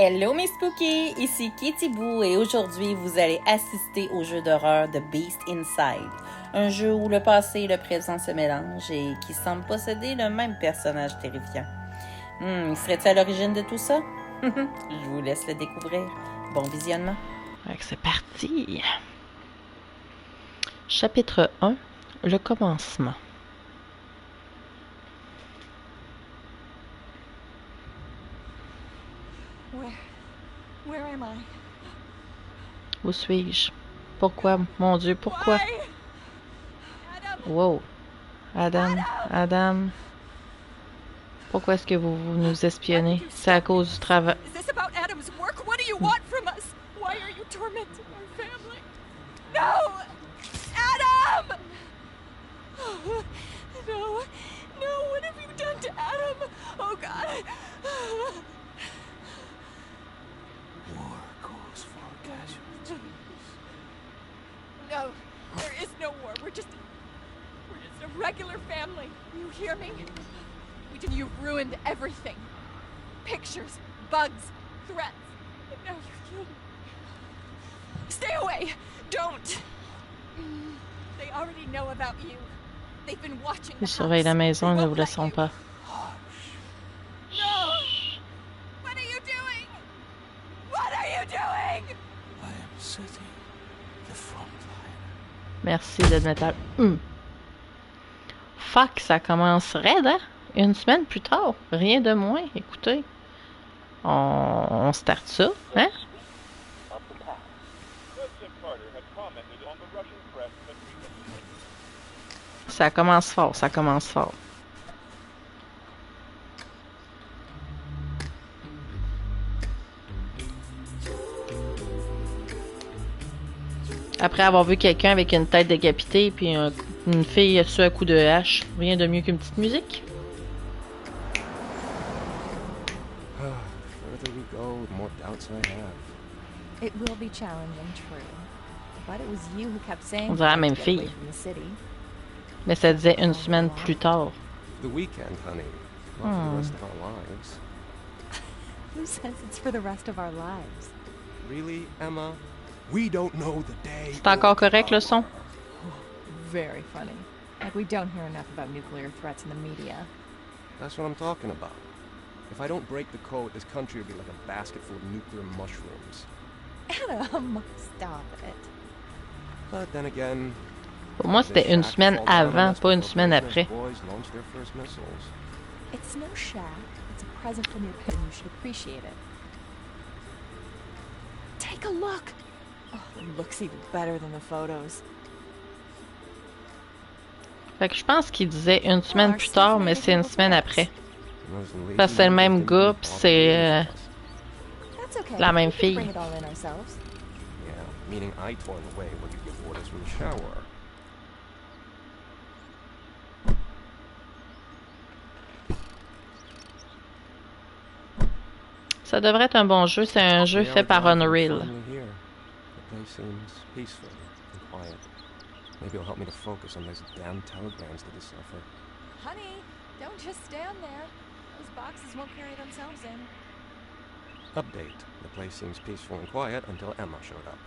Hello mes spookies, ici Kitty Boo et aujourd'hui vous allez assister au jeu d'horreur The Beast Inside. Un jeu où le passé et le présent se mélangent et qui semble posséder le même personnage terrifiant. Serait-il à l'origine de tout ça? Je vous laisse le découvrir. Bon visionnement. C'est parti! Chapitre 1, le commencement. Where am I? Où suis-je? Pourquoi? Mon Dieu, pourquoi? Why? Adam! Wow! Adam! Pourquoi est-ce que vous nous espionnez? C'est à cause du travail. Is this about Adam's work? What do you want from us? Why are you tormenting our family? No! Adam! No! No! What have you done to Adam? Oh God! War calls for casualties. No, there is no war. We're just a regular family. You hear me? You've ruined everything. Pictures, bugs, threats. And now you're killed. Stay away! Don't! They already know about you. They've been watching the Ils surveillent la maison, ne vous laissons pas. No! What are you doing? What are you doing? I am setting the front line. Merci, Dead Metal. Fuck, ça commence raide, hein? Une semaine plus tard, rien de moins. Écoutez, on starte ça, hein? Ça commence fort, ça commence fort. Après avoir vu quelqu'un avec une tête décapitée puis une fille sur un coup de hache, rien de mieux qu'une petite musique. The further we go, the more doubts I have. It will be challenging, true. But it was you who kept saying On dirait la même to get away fille. from the city. Mais ça disait une semaine plus tard. The weekend, honey. Not for the rest of our lives. Who says it's for the rest of our lives? Really, Emma? We don't know the day. C'est encore correct le son? Very funny. Like we don't hear enough about nuclear threats in the media. That's what I'm talking about. If I don't break the code, this country will be like a basket full of nuclear mushrooms. Adam, stop it. But then again, Pour moi, c'était une semaine avant, pas une semaine après. boys launch their first missiles. It's no shack. It's a present from your kid and you should appreciate it. Take a look! Oh, it looks even better than the photos. Fait que je pense qu'il disait une semaine plus tard, mais c'est une semaine après. Parce que c'est le même gars, pis c'est That's okay. la même We can fille. bring it all in ourselves. Yeah, meaning I toil away while you give orders from the shower. Ça devrait être un bon jeu, c'est un jeu fait par Unreal. Finally here. The place seems peaceful and quiet. Maybe it'll help me to focus on those damn telegrams to decipher. Honey, don't just stand there. Those boxes won't carry themselves in. Update. The place seems peaceful and quiet until Emma showed up.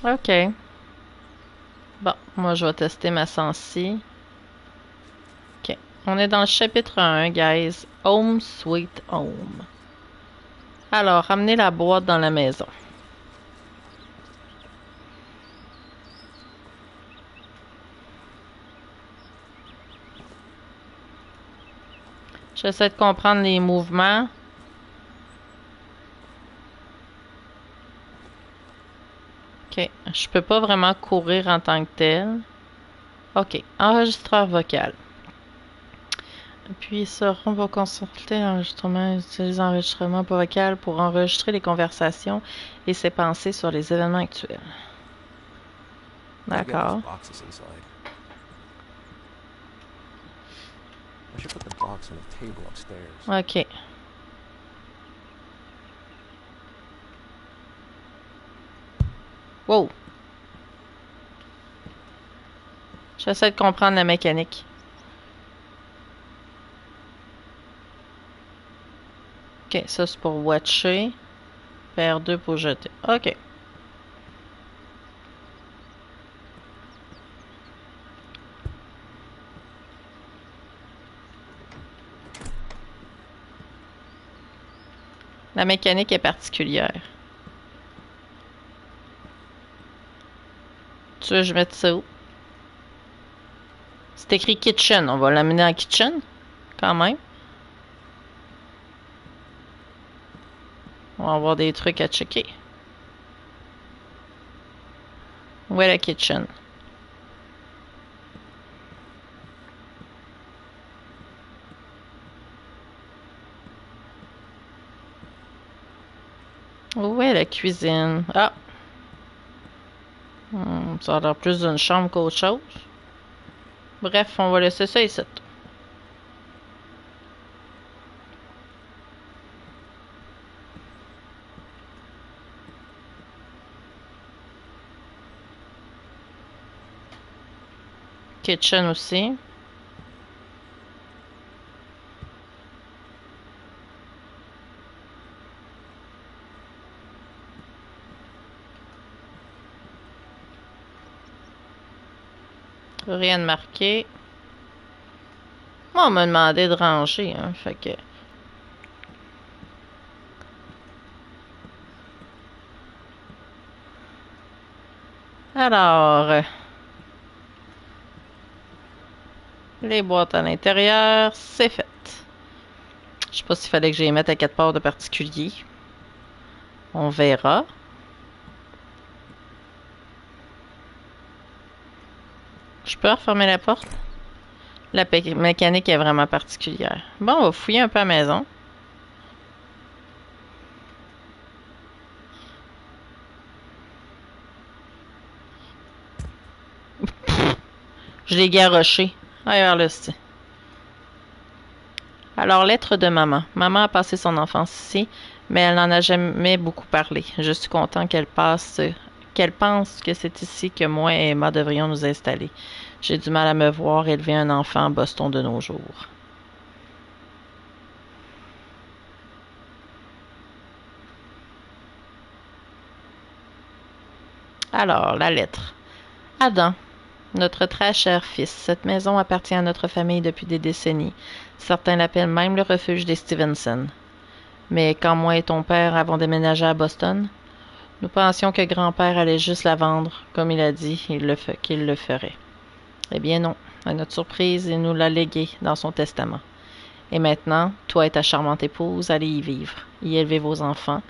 Ok. Bon, moi je vais tester ma sensi. Ok. On est dans le chapitre 1, guys. Home Sweet Home. Alors, ramenez la boîte dans la maison. J'essaie de comprendre les mouvements. Ok, je peux pas vraiment courir en tant que tel. Ok, enregistreur vocal. Puis ça, on va consulter l'enregistrement, utiliser l'enregistrement vocal pour enregistrer les conversations et ses pensées sur les événements actuels. I'll get D'accord. those boxes inside. I should put the box on a table upstairs. Ok. Wow. J'essaie de comprendre la mécanique. Ok, ça c'est pour watcher. PR2 pour jeter. Ok. La mécanique est particulière. Tu veux que je mette ça où? C'est écrit kitchen. On va l'amener en kitchen, quand même. On va avoir des trucs à checker. Où est la kitchen? Où est la cuisine? Ah! Ça a l'air plus d'une chambre qu'autre chose. Bref, on va laisser ça ici. Kitchen aussi. Rien de marqué. Moi, on m'a demandé de ranger, hein, fait que... Alors... les boîtes à l'intérieur, c'est fait. Je sais pas s'il fallait que je les mette à 4 parts de particulier. On verra. Je peux refermer la porte? La mécanique est vraiment particulière. Bon, on va fouiller un peu à la maison. Je l'ai garoché. Ah, vers le style. Alors, lettre de maman. Maman a passé son enfance ici, mais elle n'en a jamais beaucoup parlé. Je suis content qu'elle pense que c'est ici que moi et Emma devrions nous installer. J'ai du mal à me voir élever un enfant à Boston de nos jours. Alors, la lettre. Adam, notre très cher fils, cette maison appartient à notre famille depuis des décennies. Certains l'appellent même le refuge des Stevenson. Mais quand moi et ton père avons déménagé à Boston, nous pensions que grand-père allait juste la vendre, comme il a dit qu'il le ferait. Eh bien non, à notre surprise, il nous l'a légué dans son testament. Et maintenant, toi et ta charmante épouse allez y vivre, y élever vos enfants,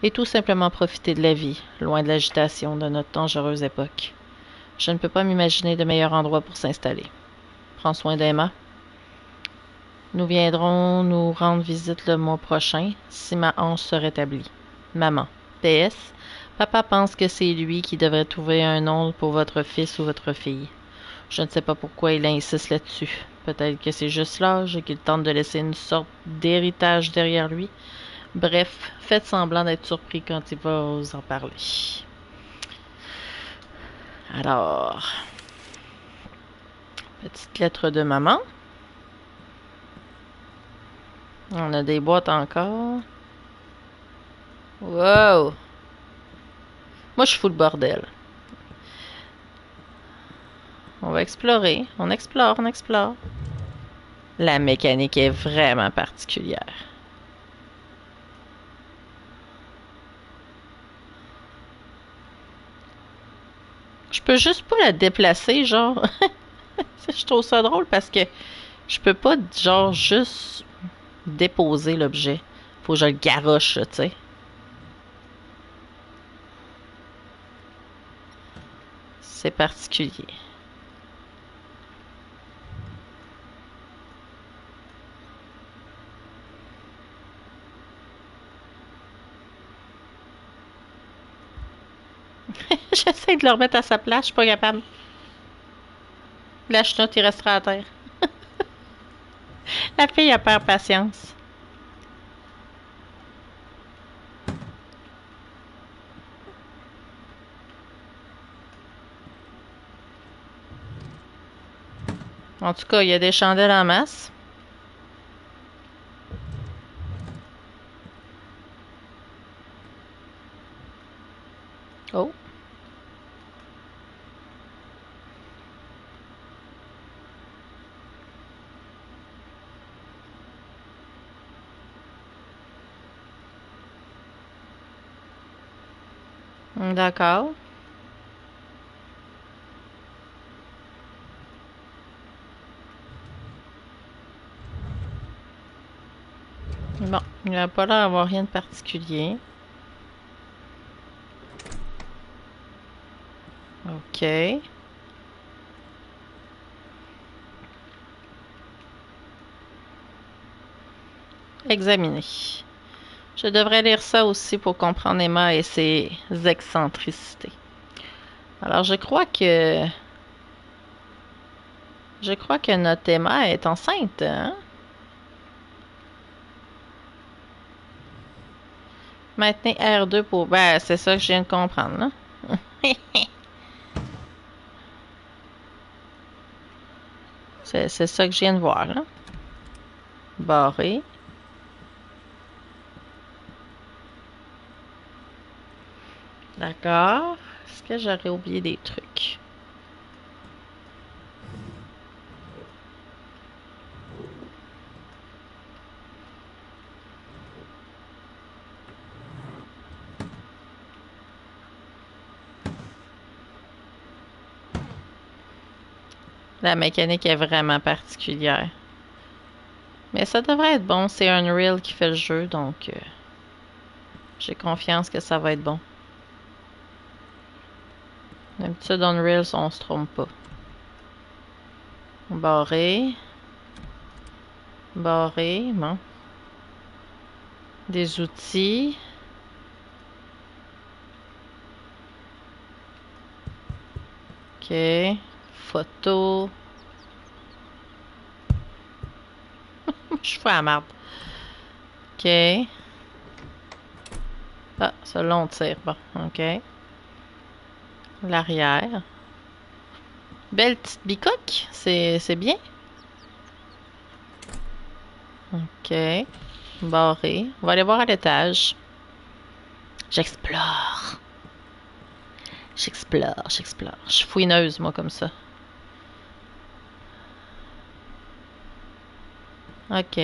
et tout simplement profiter de la vie, loin de l'agitation de notre dangereuse époque. Je ne peux pas m'imaginer de meilleur endroit pour s'installer. Prends soin d'Emma. Nous viendrons nous rendre visite le mois prochain, si ma hanche se rétablit. Maman. PS. Papa pense que c'est lui qui devrait trouver un nom pour votre fils ou votre fille. Je ne sais pas pourquoi il insiste là-dessus. Peut-être que c'est juste l'âge et qu'il tente de laisser une sorte d'héritage derrière lui. Bref, faites semblant d'être surpris quand il va vous en parler. Alors, petite lettre de maman. On a des boîtes encore. Wow! Moi, je fous le bordel. On va explorer. On explore, on explore. La mécanique est vraiment particulière. Je peux juste pas la déplacer, genre. Je trouve ça drôle parce que je peux pas, genre, juste déposer l'objet. Faut que je le garoche, tu sais. C'est particulier. J'essaie de le remettre à sa place, je suis pas capable. La chenoute, il restera à terre. La fille a perd patience. En tout cas, il y a des chandelles en masse. Oh. D'accord. Bon, il n'a pas l'air d'avoir rien de particulier. OK. Examiner. Je devrais lire ça aussi pour comprendre Emma et ses excentricités. Alors, je crois que notre Emma est enceinte, hein? Maintenez R2 pour... Ben, c'est ça que je viens de comprendre, là. C'est ça que je viens de voir, là. Barré. D'accord. Est-ce que j'aurais oublié des trucs? La mécanique est vraiment particulière. Mais ça devrait être bon. C'est Unreal qui fait le jeu, donc j'ai confiance que ça va être bon. D'habitude, Unreal, on se trompe pas. Barré. Barré, bon. Des outils. OK. Photo. Je fais la marde. OK. Ah, ça long tire. Bon, OK. L'arrière. Belle petite bicoque. C'est bien. OK. Barré. On va aller voir à l'étage. J'explore. J'explore. Je suis fouineuse, moi, comme ça. OK.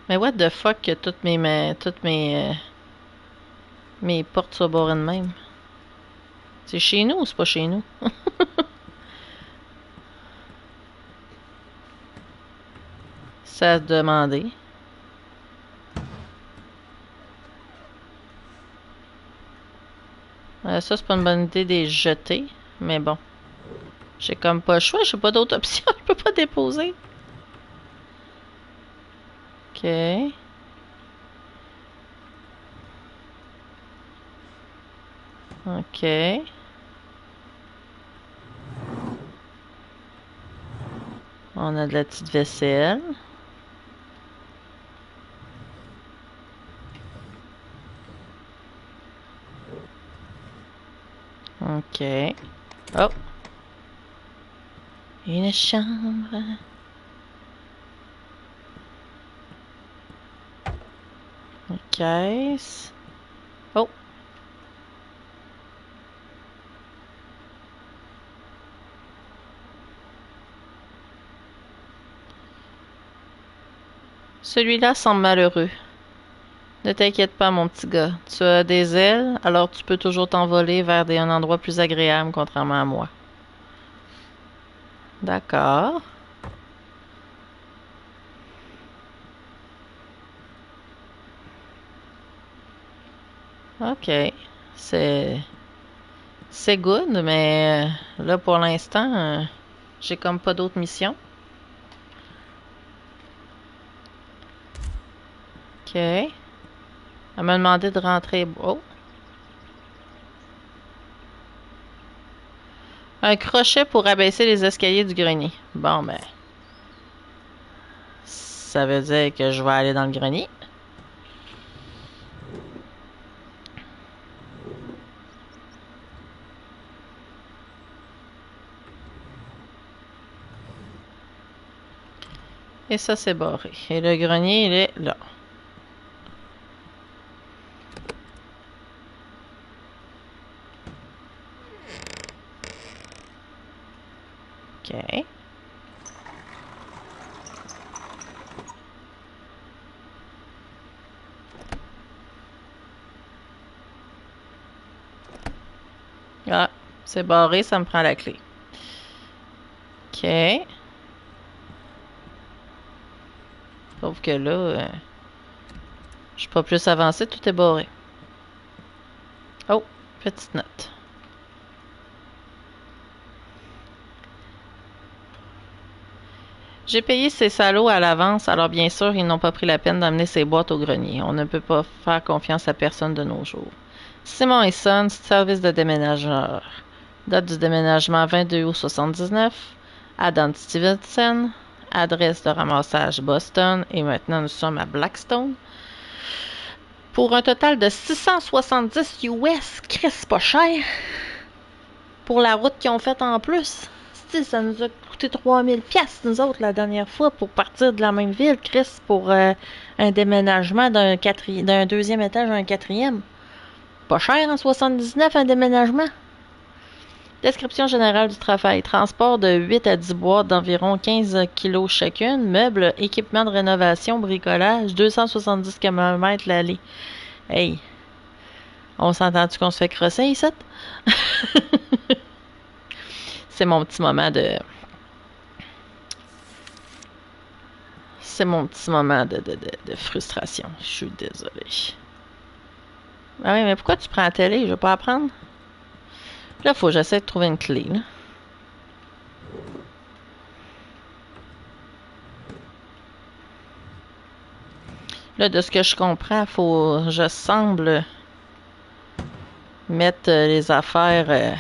Mais what the fuck que toutes mes portes soient barrées de même? C'est chez nous ou c'est pas chez nous? Ça a demandé. Ça, c'est pas une bonne idée de les jeter. Mais bon. J'ai comme pas le choix. J'ai pas d'autre option. Je peux pas déposer. OK. OK. On a de la petite vaisselle. OK. Oh. Une chambre. Une caisse. Oh. Celui-là semble malheureux. Ne t'inquiète pas, mon petit gars. Tu as des ailes, alors tu peux toujours t'envoler vers un endroit plus agréable, contrairement à moi. D'accord. OK. C'est good, mais là, pour l'instant, j'ai comme pas d'autres missions. OK. Elle m'a demandé de rentrer. Oh. Un crochet pour abaisser les escaliers du grenier. Bon, ben. Ça veut dire que je vais aller dans le grenier. Et ça, c'est barré. Et le grenier, il est là. C'est barré, ça me prend la clé. OK. Sauf que là, je suis pas plus avancé, tout est barré. Oh, petite note. J'ai payé ces salauds à l'avance, alors bien sûr, ils n'ont pas pris la peine d'amener ces boîtes au grenier. On ne peut pas faire confiance à personne de nos jours. Simon et Sons, service de déménageur. Date du déménagement 22 août 79. Adam Stevenson. Adresse de ramassage Boston. Et maintenant, nous sommes à Blackstone. Pour un total de 670 US. Chris, pas cher. Pour la route qu'ils ont faite en plus. Ça nous a coûté 3000 pièces nous autres, la dernière fois, pour partir de la même ville, Chris, pour un déménagement d'un deuxième étage à un quatrième. Pas cher en 79, un déménagement. Description générale du travail. Transport de 8 à 10 boîtes d'environ 15 kg chacune. Meubles, équipement de rénovation, bricolage, 270 km l'allée. Hey, on s'entend-tu qu'on se fait crosser ici? C'est mon petit moment de... C'est mon petit moment de frustration. Je suis désolée. Ah oui, mais pourquoi tu prends la télé? Je vais pas apprendre. Là, faut que j'essaie de trouver une clé, là. Là, de ce que je comprends, faut... Je semble mettre les affaires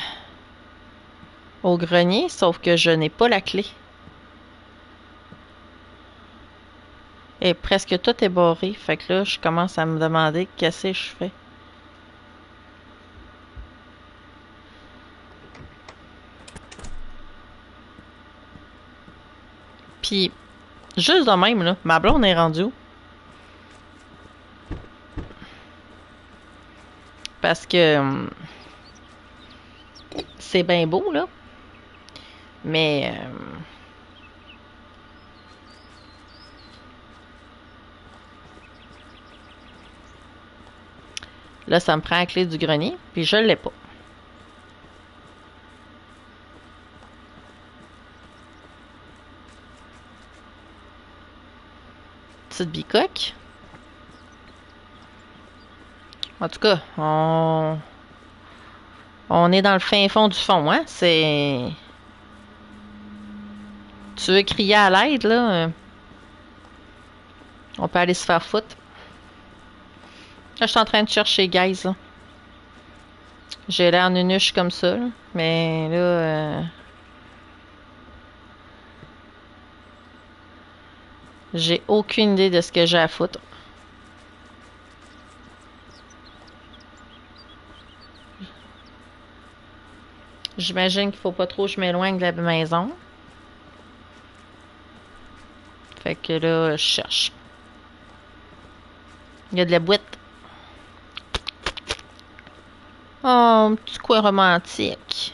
au grenier, sauf que je n'ai pas la clé. Et presque tout est barré. Fait que là, je commence à me demander qu'est-ce que je fais. Puis, juste de même, là, ma blonde est rendue où? Parce que c'est bien beau, là. Mais... là, ça me prend la clé du grenier, puis je l'ai pas. Petite bicoque. En tout cas, on est dans le fin fond du fond, hein? C'est... Tu veux crier à l'aide, là? On peut aller se faire foutre. Là, je suis en train de chercher guys, là. J'ai l'air nunuche comme ça, là. Mais là... j'ai aucune idée de ce que j'ai à foutre. J'imagine qu'il faut pas trop que je m'éloigne de la maison. Fait que là, je cherche. Il y a de la boîte. Oh, un petit coin romantique.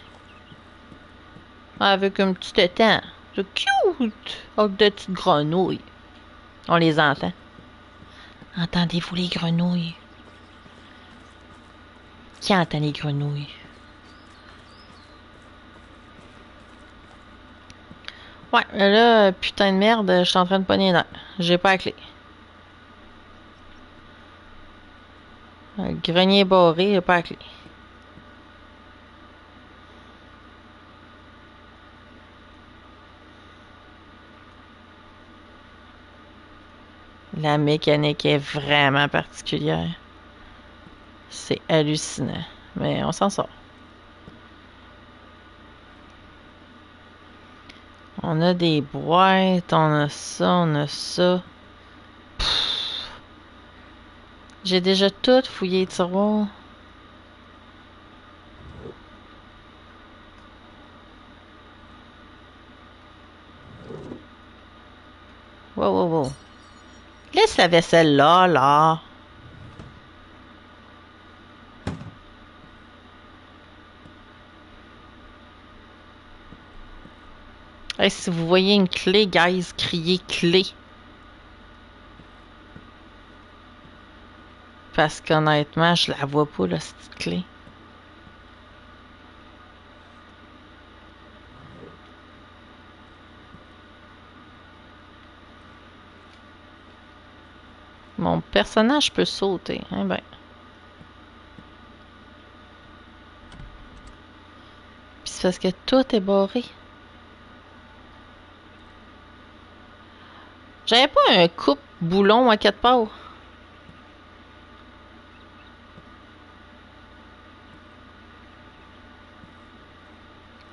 Avec un petit étang. C'est cute! Avec de petites grenouilles. On les entend. Entendez-vous les grenouilles? Qui entend les grenouilles? Ouais, là, putain de merde, je suis en train de pogner là. J'ai pas la clé. Le grenier barré, j'ai pas la clé. La mécanique est vraiment particulière. C'est hallucinant. Mais on s'en sort. On a des boîtes, on a ça, on a ça. J'ai déjà tout fouillé les tiroirs. Wow, wow, wow. Laisse la vaisselle là, là. Hey, si vous voyez une clé, guys, criez clé. Parce qu'honnêtement, je la vois pas, là, cette clé. Mon personnage peut sauter. Eh ben. Puis c'est parce que tout est barré. J'avais pas un coupe-boulon à quatre parts.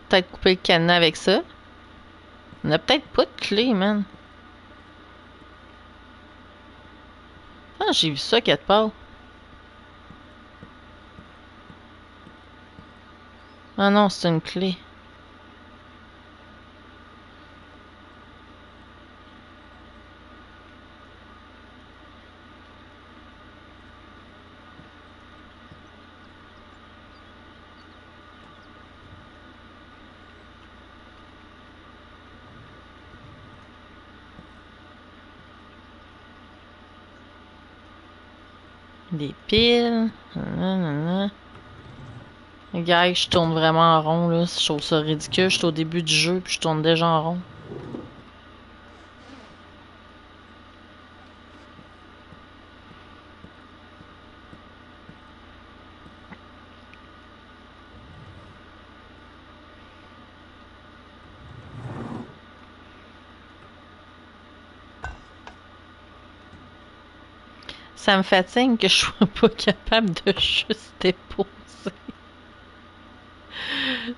Peut-être couper le cadenas avec ça. On a peut-être pas de clé, man. Ah, j'ai vu ça quelque part. Ah non, c'est une clé. Des piles. Nanana. Gars, je tourne vraiment en rond, là. Je trouve ça ridicule. Je suis au début du jeu, puis je tourne déjà en rond. Ça me fatigue que je sois pas capable de juste déposer.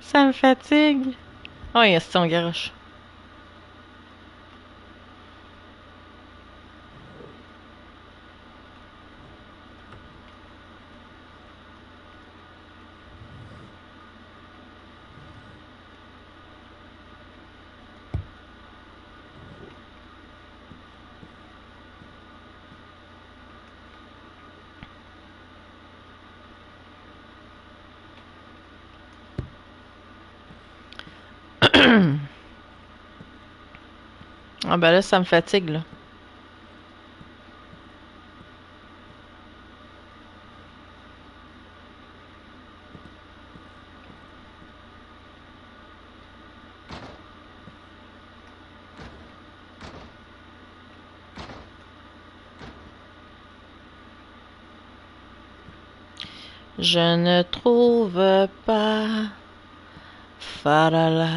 Ça me fatigue. Oh, yes, c'est son garage. Ah ben là, ça me fatigue, là. Je ne trouve pas. Farala.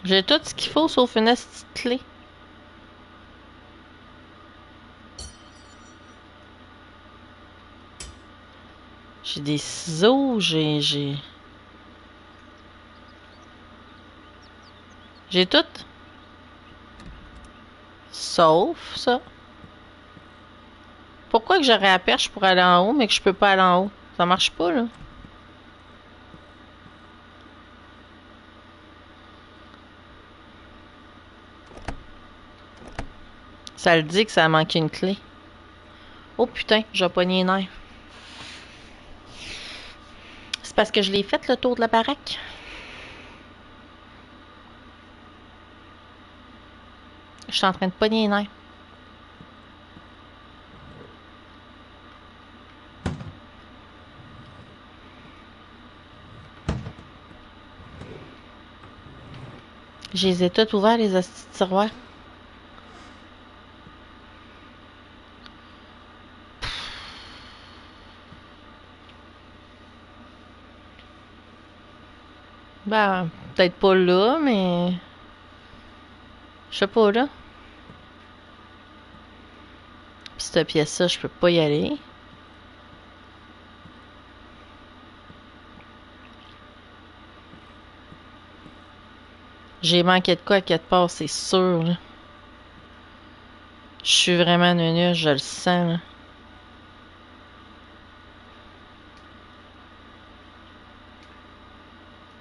J'ai tout ce qu'il faut sauf une petite clé. J'ai des ciseaux, j'ai tout. Sauf ça. Pourquoi que j'aurais la perche pour aller en haut, mais que je peux pas aller en haut? Ça marche pas, là. Ça le dit que ça a manqué une clé. Oh putain, j'ai pogné les nerfs. C'est parce que je l'ai fait le tour de la baraque. Je suis en train de pogner les nerfs. Je les ai tous ouverts, les hosties de tiroirs. Ben, peut-être pas là, mais... Je sais pas, là. Puis cette pièce-là, je peux pas y aller. J'ai manqué de quoi à quelque part, c'est sûr, là. Je suis vraiment nulle, je le sens, là.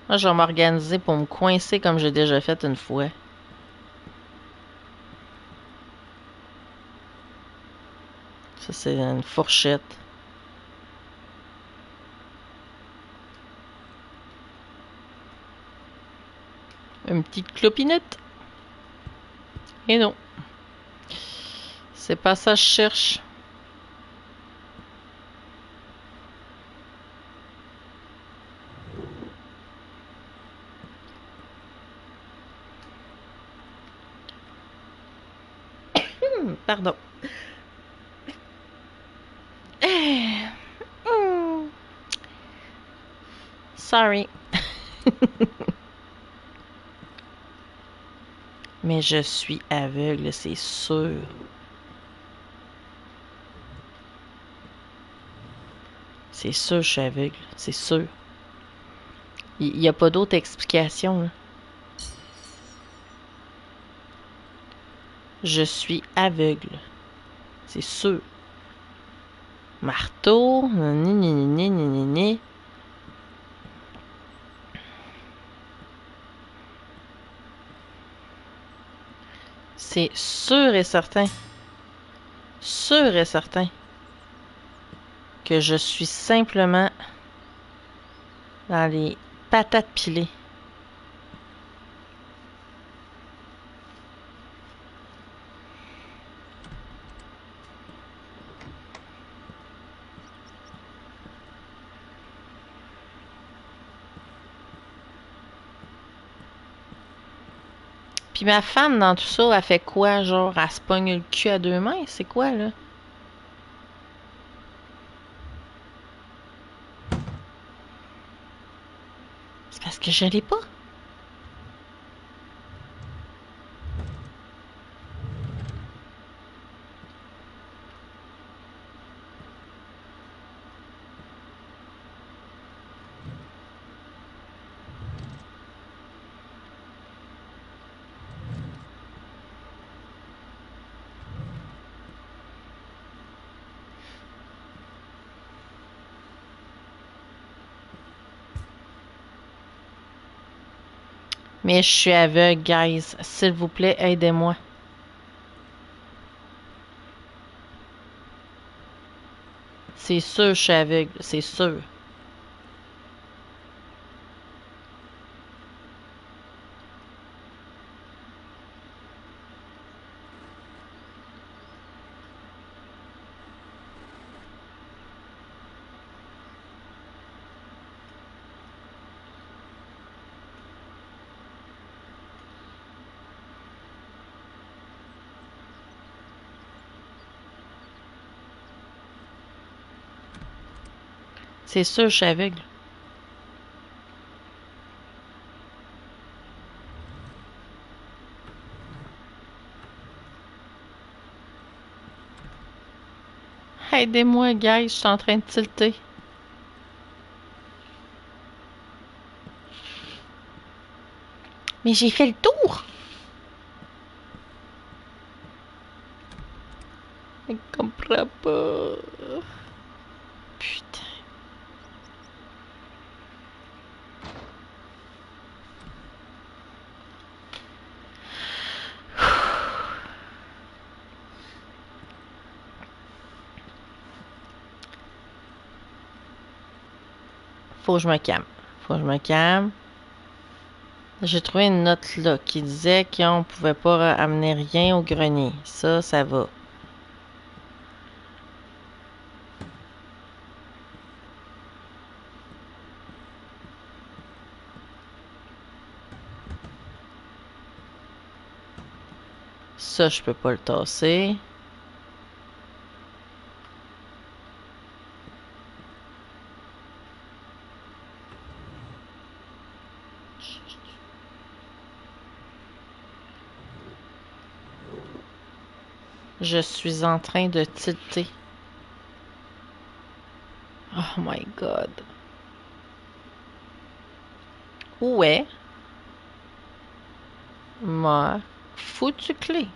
Moi, je vais m'organiser pour me coincer comme j'ai déjà fait une fois. Ça, c'est une fourchette. Une petite clopinette. Et non. C'est pas ça que je cherche. Pardon. Hmm. Sorry. Mais je suis aveugle, c'est sûr. C'est sûr, je suis aveugle. C'est sûr. Il n'y a pas d'autre explication, là. Je suis aveugle. C'est sûr. Marteau. Ni, ni, ni, ni, ni, ni, ni. C'est sûr et certain. Sûr et certain. Que je suis simplement dans les patates pilées. Puis ma femme, dans tout ça, elle fait quoi? Genre, elle se pogne le cul à deux mains? C'est quoi, là? C'est parce que je l'ai pas. Mais je suis aveugle, guys. S'il vous plaît, aidez-moi. C'est sûr, je suis aveugle. C'est sûr. C'est sûr, je suis aveugle. Aidez-moi, guys. Je suis en train de tilter. Mais j'ai fait le tour! Je comprends pas. Putain. Faut que je me calme. Faut que je me calme. J'ai trouvé une note là qui disait qu'on pouvait pas amener rien au grenier. Ça va. Ça, je peux pas le tasser. Je suis en train de tilter. Oh my god. Où est ma foutue clé?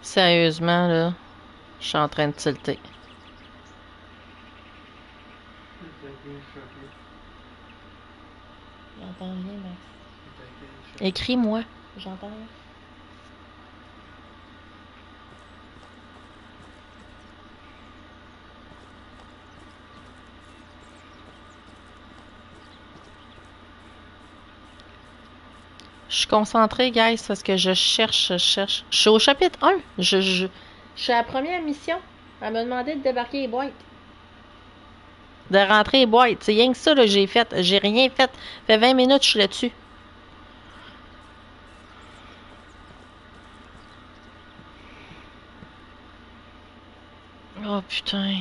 Sérieusement, là, je suis en train de tilter. J'entends rien, Max. Écris-moi. J'entends rien. Je suis concentrée, guys, parce que je cherche. Je suis au chapitre 1. Je suis à la première mission. Elle m'a demandé de débarquer les boîtes. De rentrer les boîtes. C'est rien que ça, là, j'ai fait. J'ai rien fait. Ça fait 20 minutes que je suis là-dessus. Oh, putain.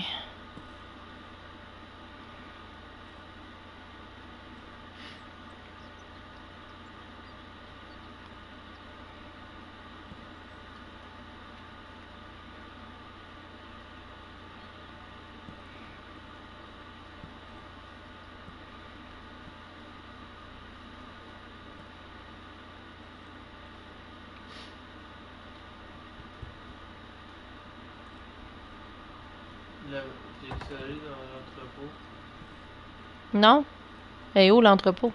T'es allé dans l'entrepôt? Non? Et où l'entrepôt?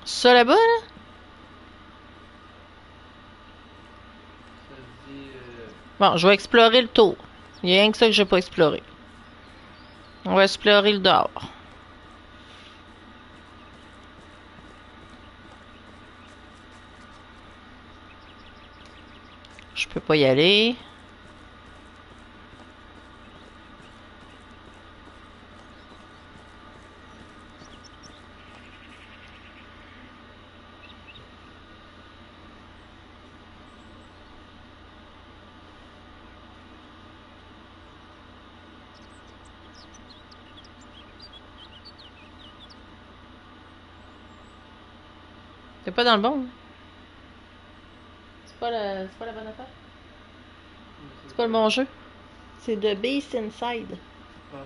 Ça là-bas, là? Ça te dit. Bon, je vais explorer le tour. Il y a rien que ça que je n'ai pas exploré. On va explorer le dehors. Je peux pas y aller. C'est pas dans le bon. Hein? C'est pas la bonne affaire. C'est pas le bon jeu. C'est The Beast Inside. Ah.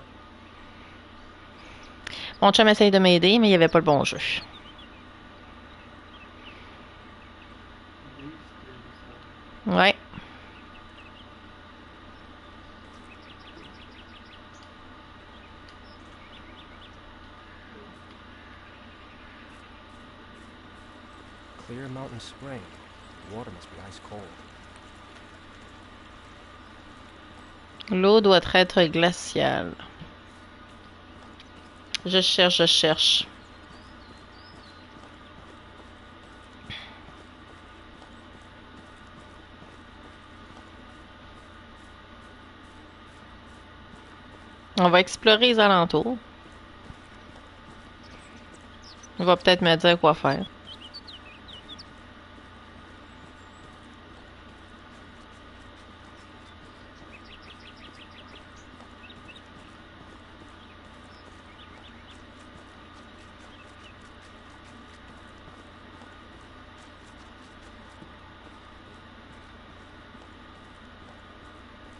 Mon chum essaye de m'aider, mais il n'y avait pas le bon jeu. Ouais. Clear mountain spring. The water must be ice cold. L'eau doit être glaciale. Je cherche. On va explorer les alentours. Il va peut-être me dire quoi faire.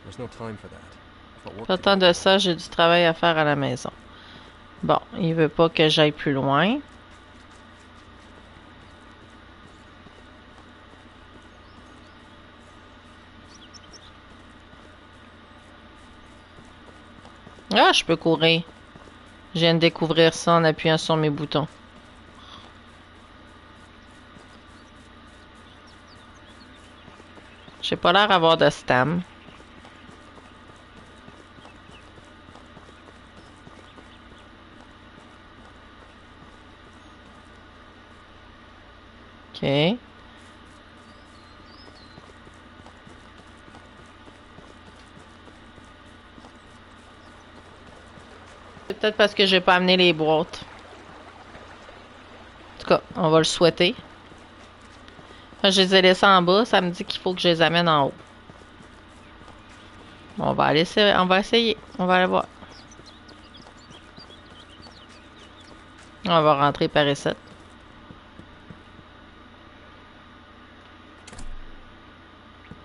There's no time for that. But work to Partant do. de ça, j'ai du travail à faire à la maison. Bon, il veut pas que j'aille plus loin. Ah, je peux courir. Je viens de découvrir ça en appuyant sur mes boutons. J'ai pas l'air d'avoir de stam. OK. C'est peut-être parce que j'ai pas amené les boîtes. En tout cas, on va le souhaiter. Quand je les ai laissés en bas, ça me dit qu'il faut que je les amène en haut. Bon, on va essayer. On va aller voir. On va rentrer par ici.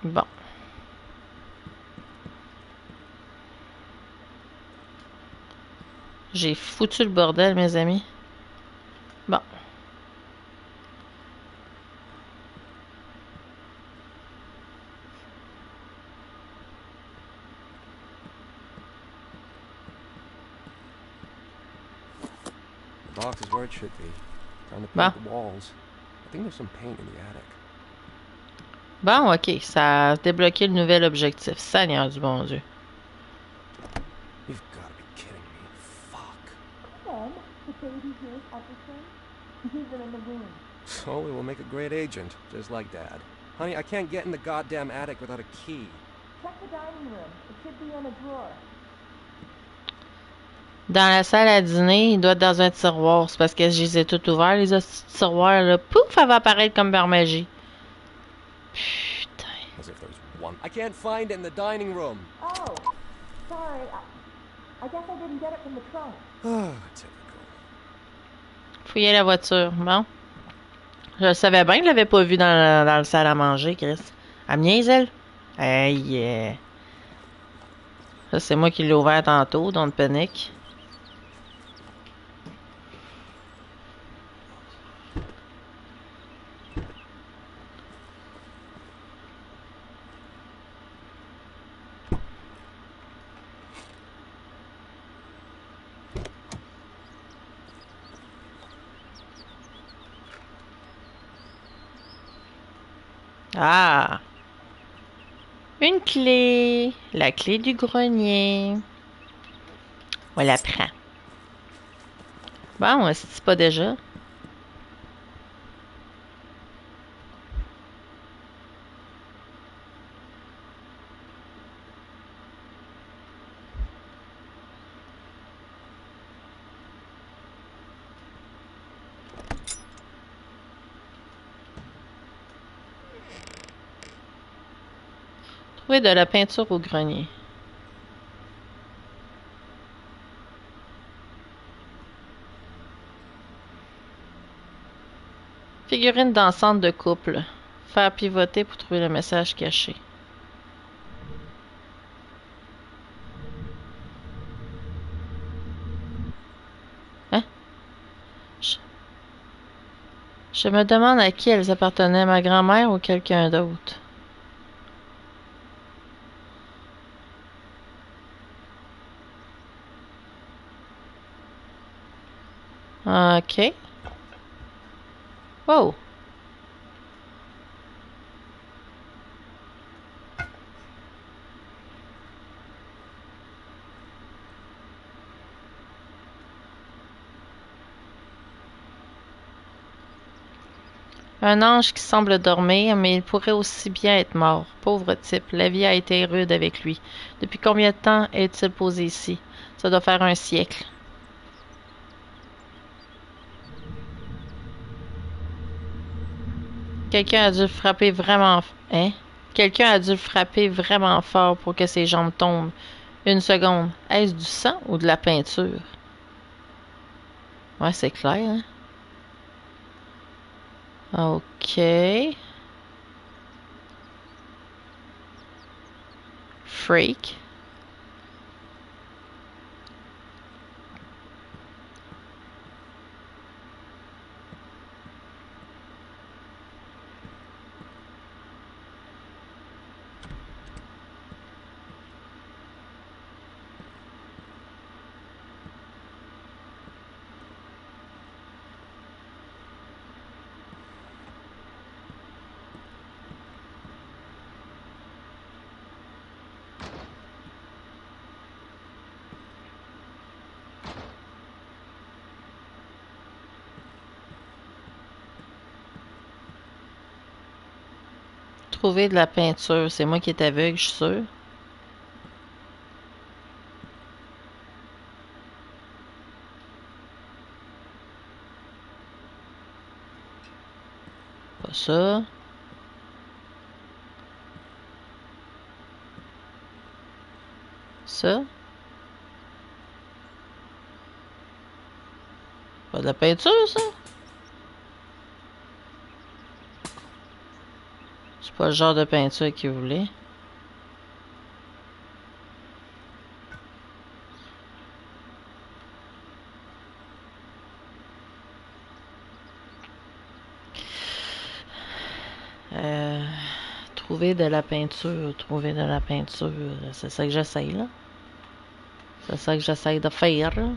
Bon. J'ai foutu le bordel, mes amis. Bon. The box is where it should be. Trying to Bon. paint the walls. I think there's some paint in the attic. Bon, ok. Ça a débloqué le nouvel objectif. Seigneur du bon Dieu. You've got to be kidding me. Fuck. Leave them in the room. Sully will make a great agent, just like Dad. Honey, I can't get in the goddamn attic without a key. Check the dining room. It should be in a drawer. Dans la salle à dîner, il doit être dans un tiroir. C'est parce que je les ai tout ouverts, les hosties de tiroirs, là. Pouf, elle va apparaître comme par magie. Putain. As if there's one. I can't find it in the dining room. Oh, sorry. I guess I didn't get it from the trunk. Ah, typical. Fouiller la voiture. Bon. Je savais bien que je l'avais pas vu dans le salle à manger, Chris. Elle me niaise, elle? Hey, ça, c'est moi qui l'ai ouvert tantôt, don't panique. Ah! Une clé! La clé du grenier. On la prend. Bon, si c'est pas déjà. Trouver de la peinture au grenier. Figurine dansante de couple. Faire pivoter pour trouver le message caché. Hein? Je me demande à qui elles appartenaient, ma grand-mère ou quelqu'un d'autre. OK. Wow. Un ange qui semble dormir, mais il pourrait aussi bien être mort. Pauvre type, la vie a été rude avec lui. Depuis combien de temps est-il posé ici? Ça doit faire un siècle. Quelqu'un a dû le frapper vraiment... Hein? Quelqu'un a dû le frapper vraiment fort pour que ses jambes tombent. Une seconde. Est-ce du sang ou de la peinture? Ouais, c'est clair, hein? OK. Freak. Trouver de la peinture. C'est moi qui est aveugle, je suis sûre. Pas ça. Ça. Pas de la peinture, ça? C'est pas le genre de peinture qu'il voulait. Trouver de la peinture, trouver de la peinture. C'est ça que j'essaye, là. C'est ça que j'essaye de faire, là.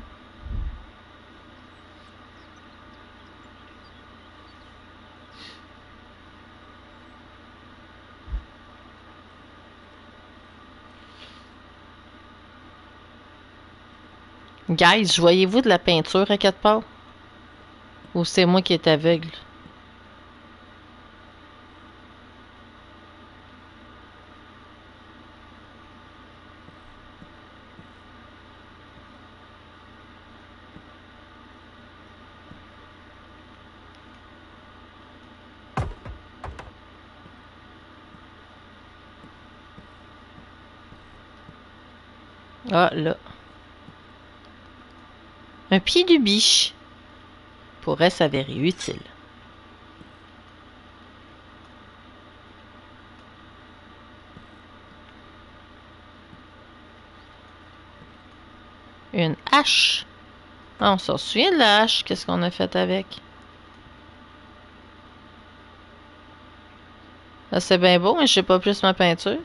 Guys, voyez-vous de la peinture à quelque part? Ou c'est moi qui est aveugle? Ah, là. Un pied du biche pourrait s'avérer utile. Une hache. Ah, on s'en souvient de la hache. Qu'est-ce qu'on a fait avec? Ah, c'est bien beau, mais je sais pas plus ma peinture.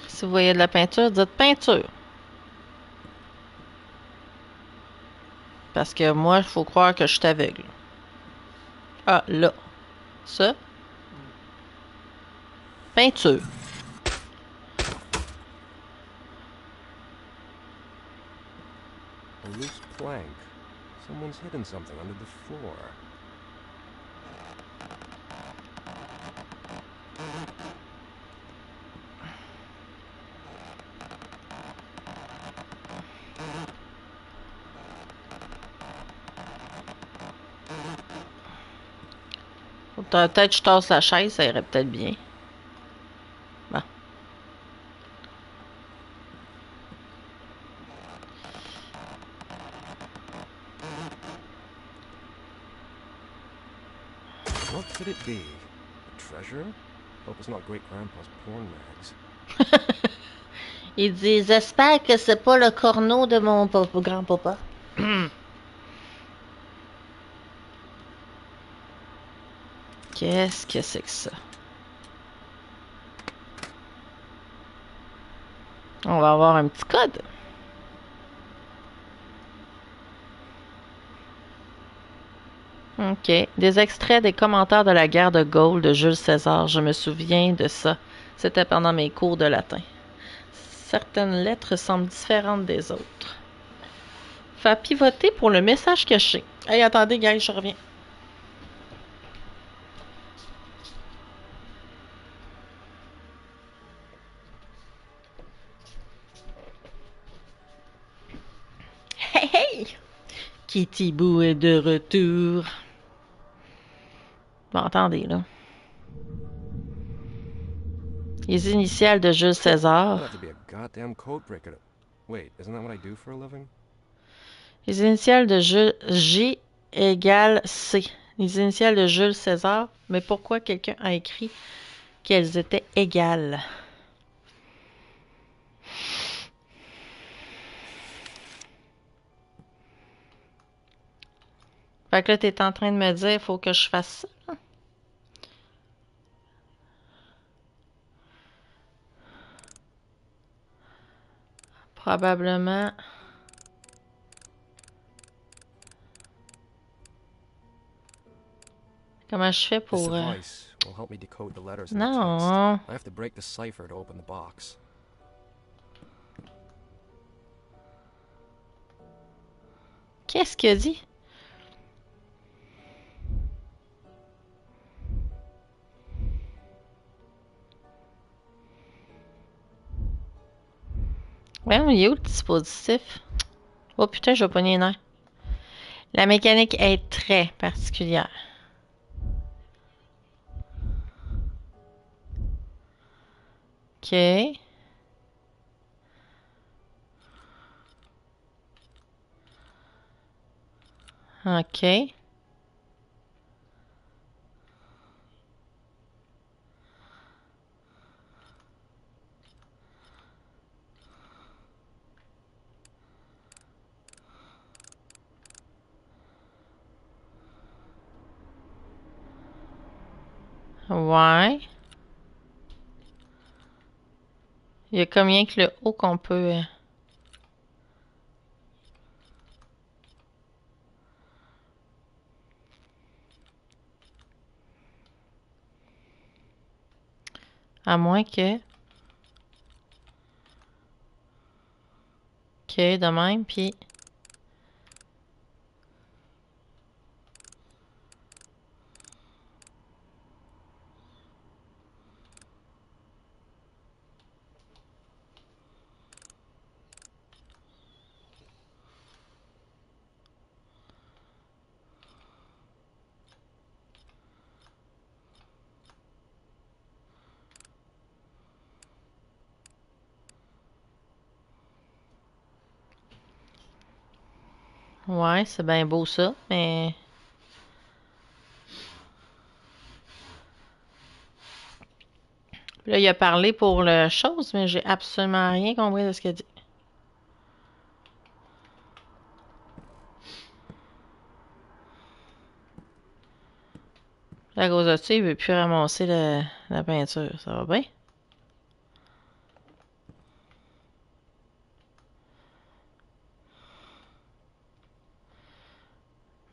Si vous voyez de la peinture, dites peinture. Parce que moi, il faut croire que je suis aveugle. Ah, là. Ça. Peinture. A loose plank. Someone's hidden something under the floor. Peut-être que je tasse la chaise, ça irait peut-être bien. Bon. What could it be? A treasure? Hope it's not Great Grandpa's porn mags. Il dit, j'espère que c'est pas le corneau de mon grand-papa. Qu'est-ce que c'est que ça? On va avoir un petit code. OK. Des extraits des commentaires de la guerre de Gaulle de Jules César. Je me souviens de ça. C'était pendant mes cours de latin. Certaines lettres semblent différentes des autres. Faire pivoter pour le message caché. Hey, attendez, guys, je reviens. Hey, hey! Kitty Boo est de retour. Bon, attendez, là. Les initiales de Jules I'd César. have to be a goddamn code breaker to... Wait, isn't that what I do for a living? Les initiales de G égale C. Les initiales de Jules César. Mais pourquoi quelqu'un a écrit qu'elles étaient égales? Fait que là, t'es en train de me dire, il faut que je fasse ça. Probablement. Comment je fais This pour... device will help me decode the letters in the text. Non. I have to break the cipher to open the box. Qu'est-ce qu'il a dit? Ouais, mais il est où le dispositif? Oh putain, je vais pogner les nerfs. La mécanique est très particulière. OK. OK. Ouais. Il y a combien que le haut qu'on peut... À moins que... Ok, de même, puis... Ouais, c'est bien beau ça, mais... Là, il a parlé pour le chose, mais j'ai absolument rien compris de ce qu'il a dit. À cause de ça, il veut plus ramasser la peinture. Ça va bien?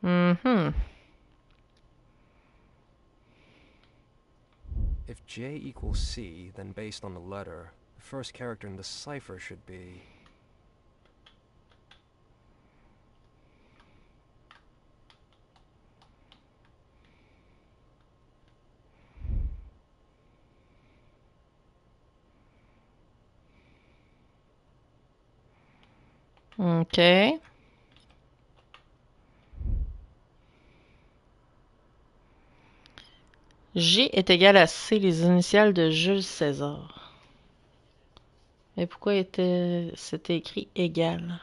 Mhm. If J equals C, then based on the letter, the first character in the cipher should be... OK. J est égal à C, les initiales de Jules César. Mais pourquoi c'était écrit égal?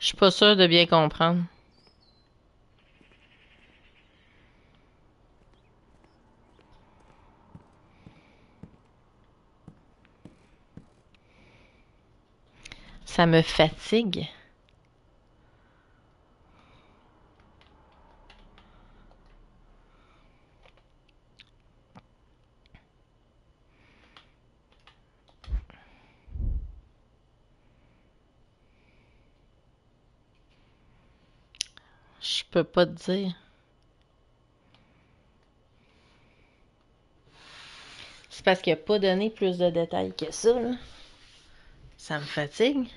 Je suis pas sûre de bien comprendre. Ça me fatigue. Je peux pas te dire. C'est parce qu'il a pas donné plus de détails que ça, là. Ça me fatigue.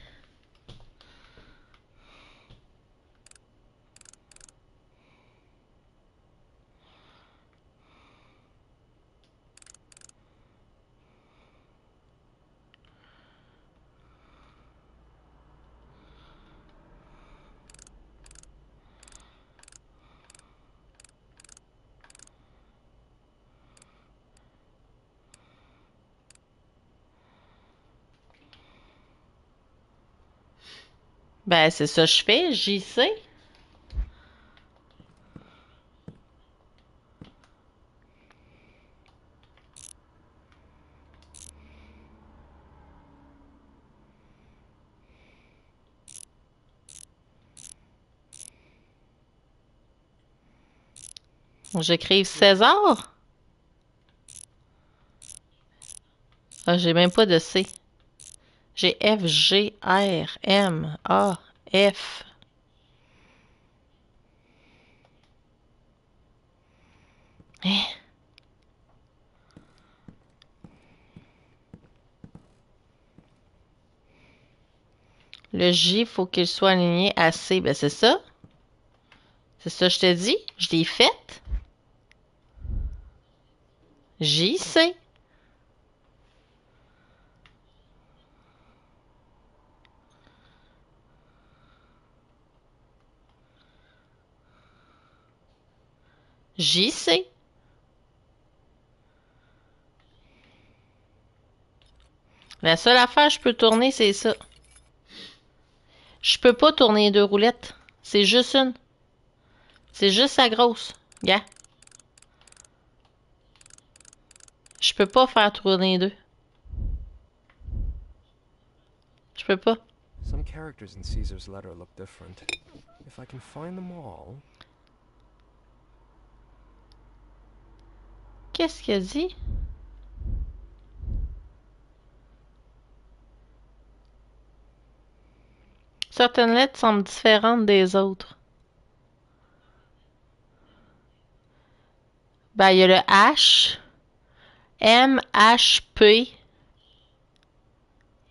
Ben, c'est ça que je fais, j'y sais. J'écrive César? Ah, j'ai même pas de C. J'ai F, G, R, M, A, F. Hein? Le J, faut qu'il soit aligné à C. Ben, c'est ça. C'est ça, je te dis. Je l'ai faite. J, C. J, C. La seule affaire que je peux tourner, c'est ça. Je peux pas tourner les deux roulettes. C'est juste une. C'est juste sa grosse. Gars. Je peux pas faire tourner les deux. Je peux pas. Some characters in Caesar's letter look different. If I can find them all... Qu'est-ce qu'il a dit? Certaines lettres semblent différentes des autres. Ben, il y a le H, M, H, P,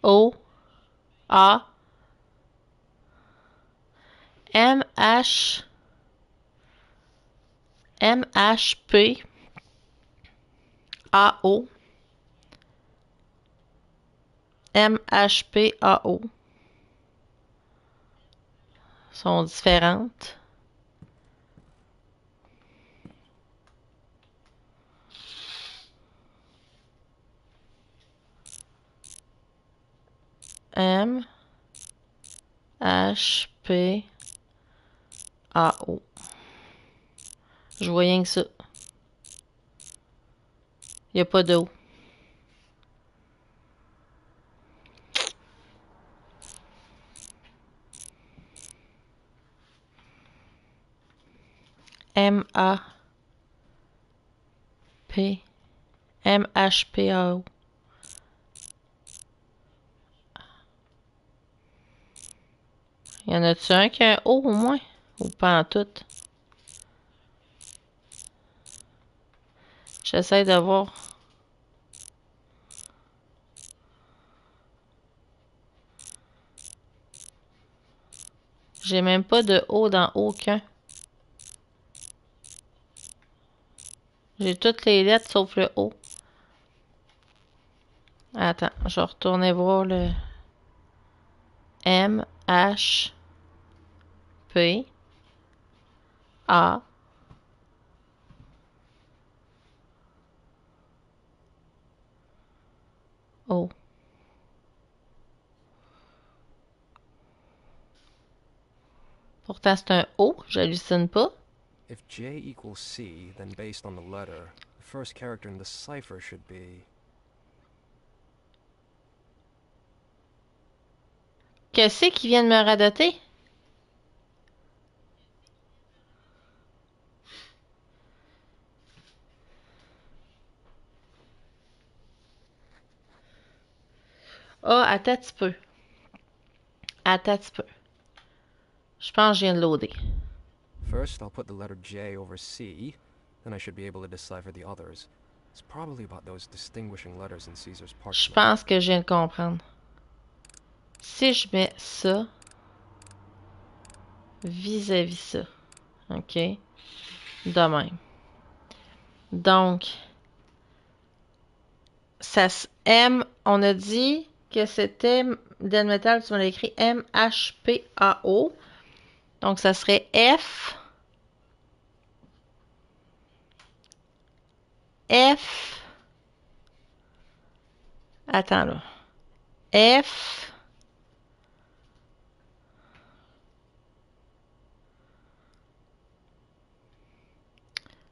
O, A, M, H, M, H, P, A, O, M, H, P, A, O. Sont différentes. M, H, P, A, O. Je vois rien que ça. Il n'y a pas de O. M, A, P, M, H, P, A, O. Y en a-tu un qui a un O au moins? Ou pas en tout? J'essaie de voir. J'ai même pas de O dans aucun. J'ai toutes les lettres sauf le O. Attends, je vais retourner voir le M, H, P, A, O. Pourtant, c'est un O, j'hallucine pas. If J equals C, then based on the letter, the first character in the cipher should be... Qu'est-ce qui vient de me radoter? Ah, attends un petit peu. Attends un petit peu. Je pense que je viens de loader. First, I'll put the letter J over C, then I should be able to decipher the others. It's probably about those distinguishing letters in Caesar's Je parchment. pense que je viens de comprendre. Si je mets ça vis-à-vis ça, OK? De même. Donc, ça M, on a dit que c'était Denmetal, tu m'as écrit M-H-P-A-O. Donc, ça serait F. F. Attends là. F.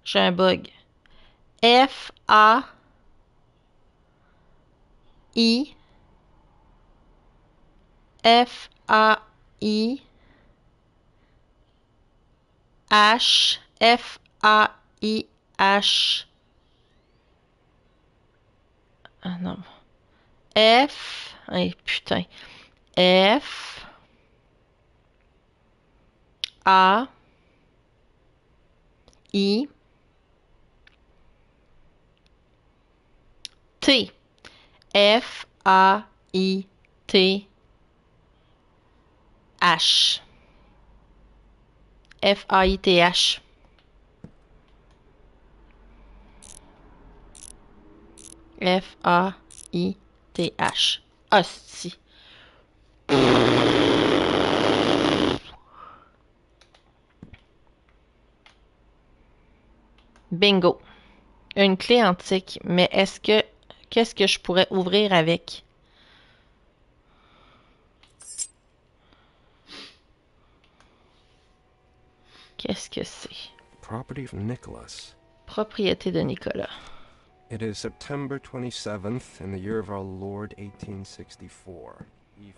J'ai un bug. F, A, I. F, A, I. H. F, A, I, H. Ah non. F. Hey, putain. F. A. I. T. F, A, I, T. H. F, A, I, T, H. F, A, I, T, H. Hostie. Bingo. Une clé antique. Mais est-ce que... Qu'est-ce que je pourrais ouvrir avec? Qu'est-ce que c'est? Property of Nicholas. Propriété de Nicolas. It is September 27th in the year of our Lord 1864. Evening.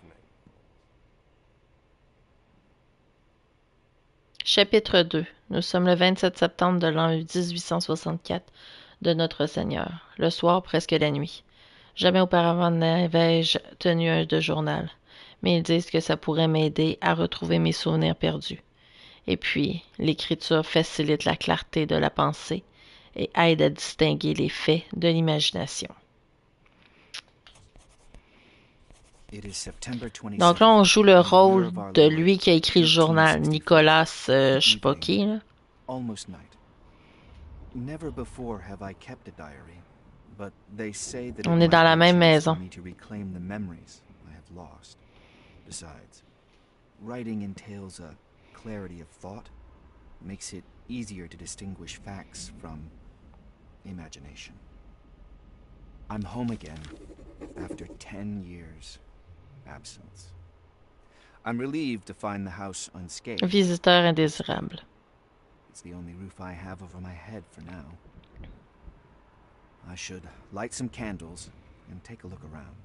Chapitre 2. Nous sommes le 27 septembre de l'an 1864 de Notre Seigneur, le soir presque la nuit. Jamais auparavant n'avais-je tenu un de journal, mais ils disent que ça pourrait m'aider à retrouver mes souvenirs perdus. Et puis, l'écriture facilite la clarté de la pensée et aide à distinguer les faits de l'imagination. Donc là, on joue le rôle de lui qui a écrit le journal, Nicolas, je sais pas qui, là. Almost night. Never before have I kept a diary, but they say that On est dans la même maison. me to reclaim the memories I have lost. Besides, writing entails a clarity of thought, makes it easier to distinguish facts from imagination. I'm home again after 10 years' absence. I'm relieved to find the house unscathed. Visiteur indésirable. It's the only roof I have over my head for now. I should light some candles and take a look around.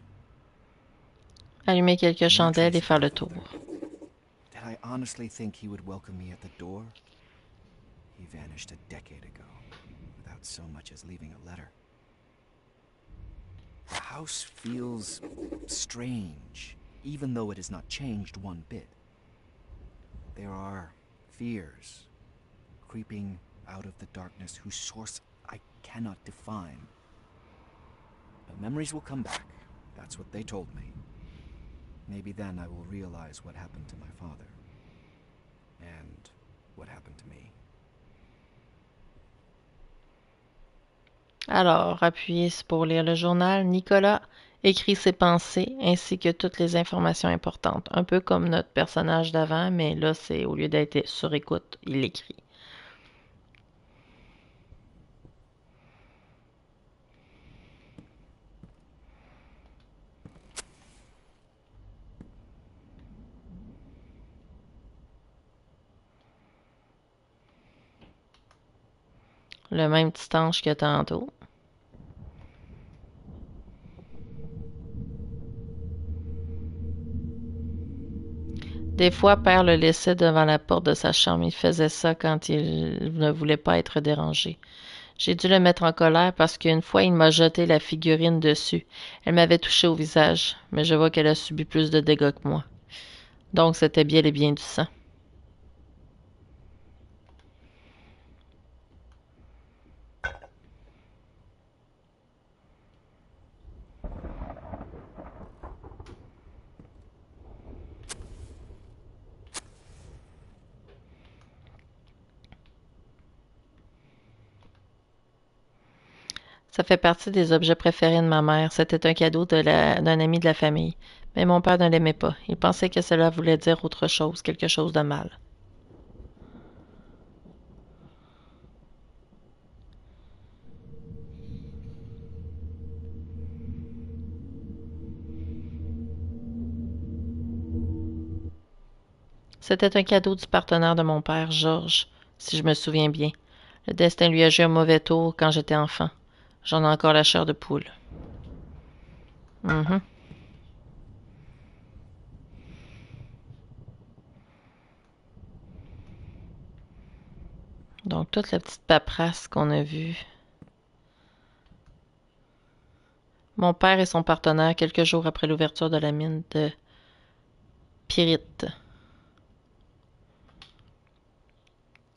Allumer quelques chandelles et faire le tour. Did I honestly think he would welcome me at the door? He vanished a decade ago, without so much as leaving a letter. The house feels strange, even though it has not changed one bit. There are fears creeping out of the darkness whose source I cannot define. But memories will come back. That's what they told me. Maybe then I will realize what happened to my father. And what happened to me. Alors, appuyez pour lire le journal. Nicolas écrit ses pensées ainsi que toutes les informations importantes. Un peu comme notre personnage d'avant, mais là, c'est au lieu d'être sur écoute, il l'écrit. Le même petit ange que tantôt. Des fois, Père le laissait devant la porte de sa chambre. Il faisait ça quand il ne voulait pas être dérangé. J'ai dû le mettre en colère parce qu'une fois, il m'a jeté la figurine dessus. Elle m'avait touché au visage, mais je vois qu'elle a subi plus de dégâts que moi. Donc, c'était bien et bien du sang. Ça fait partie des objets préférés de ma mère. C'était un cadeau d'un ami de la famille. Mais mon père ne l'aimait pas. Il pensait que cela voulait dire autre chose, quelque chose de mal. C'était un cadeau du partenaire de mon père, Georges, si je me souviens bien. Le destin lui a joué un mauvais tour quand j'étais enfant. J'en ai encore la chair de poule. Donc, toute la petite paperasse qu'on a vue. Mon père et son partenaire, quelques jours après l'ouverture de la mine de pyrite.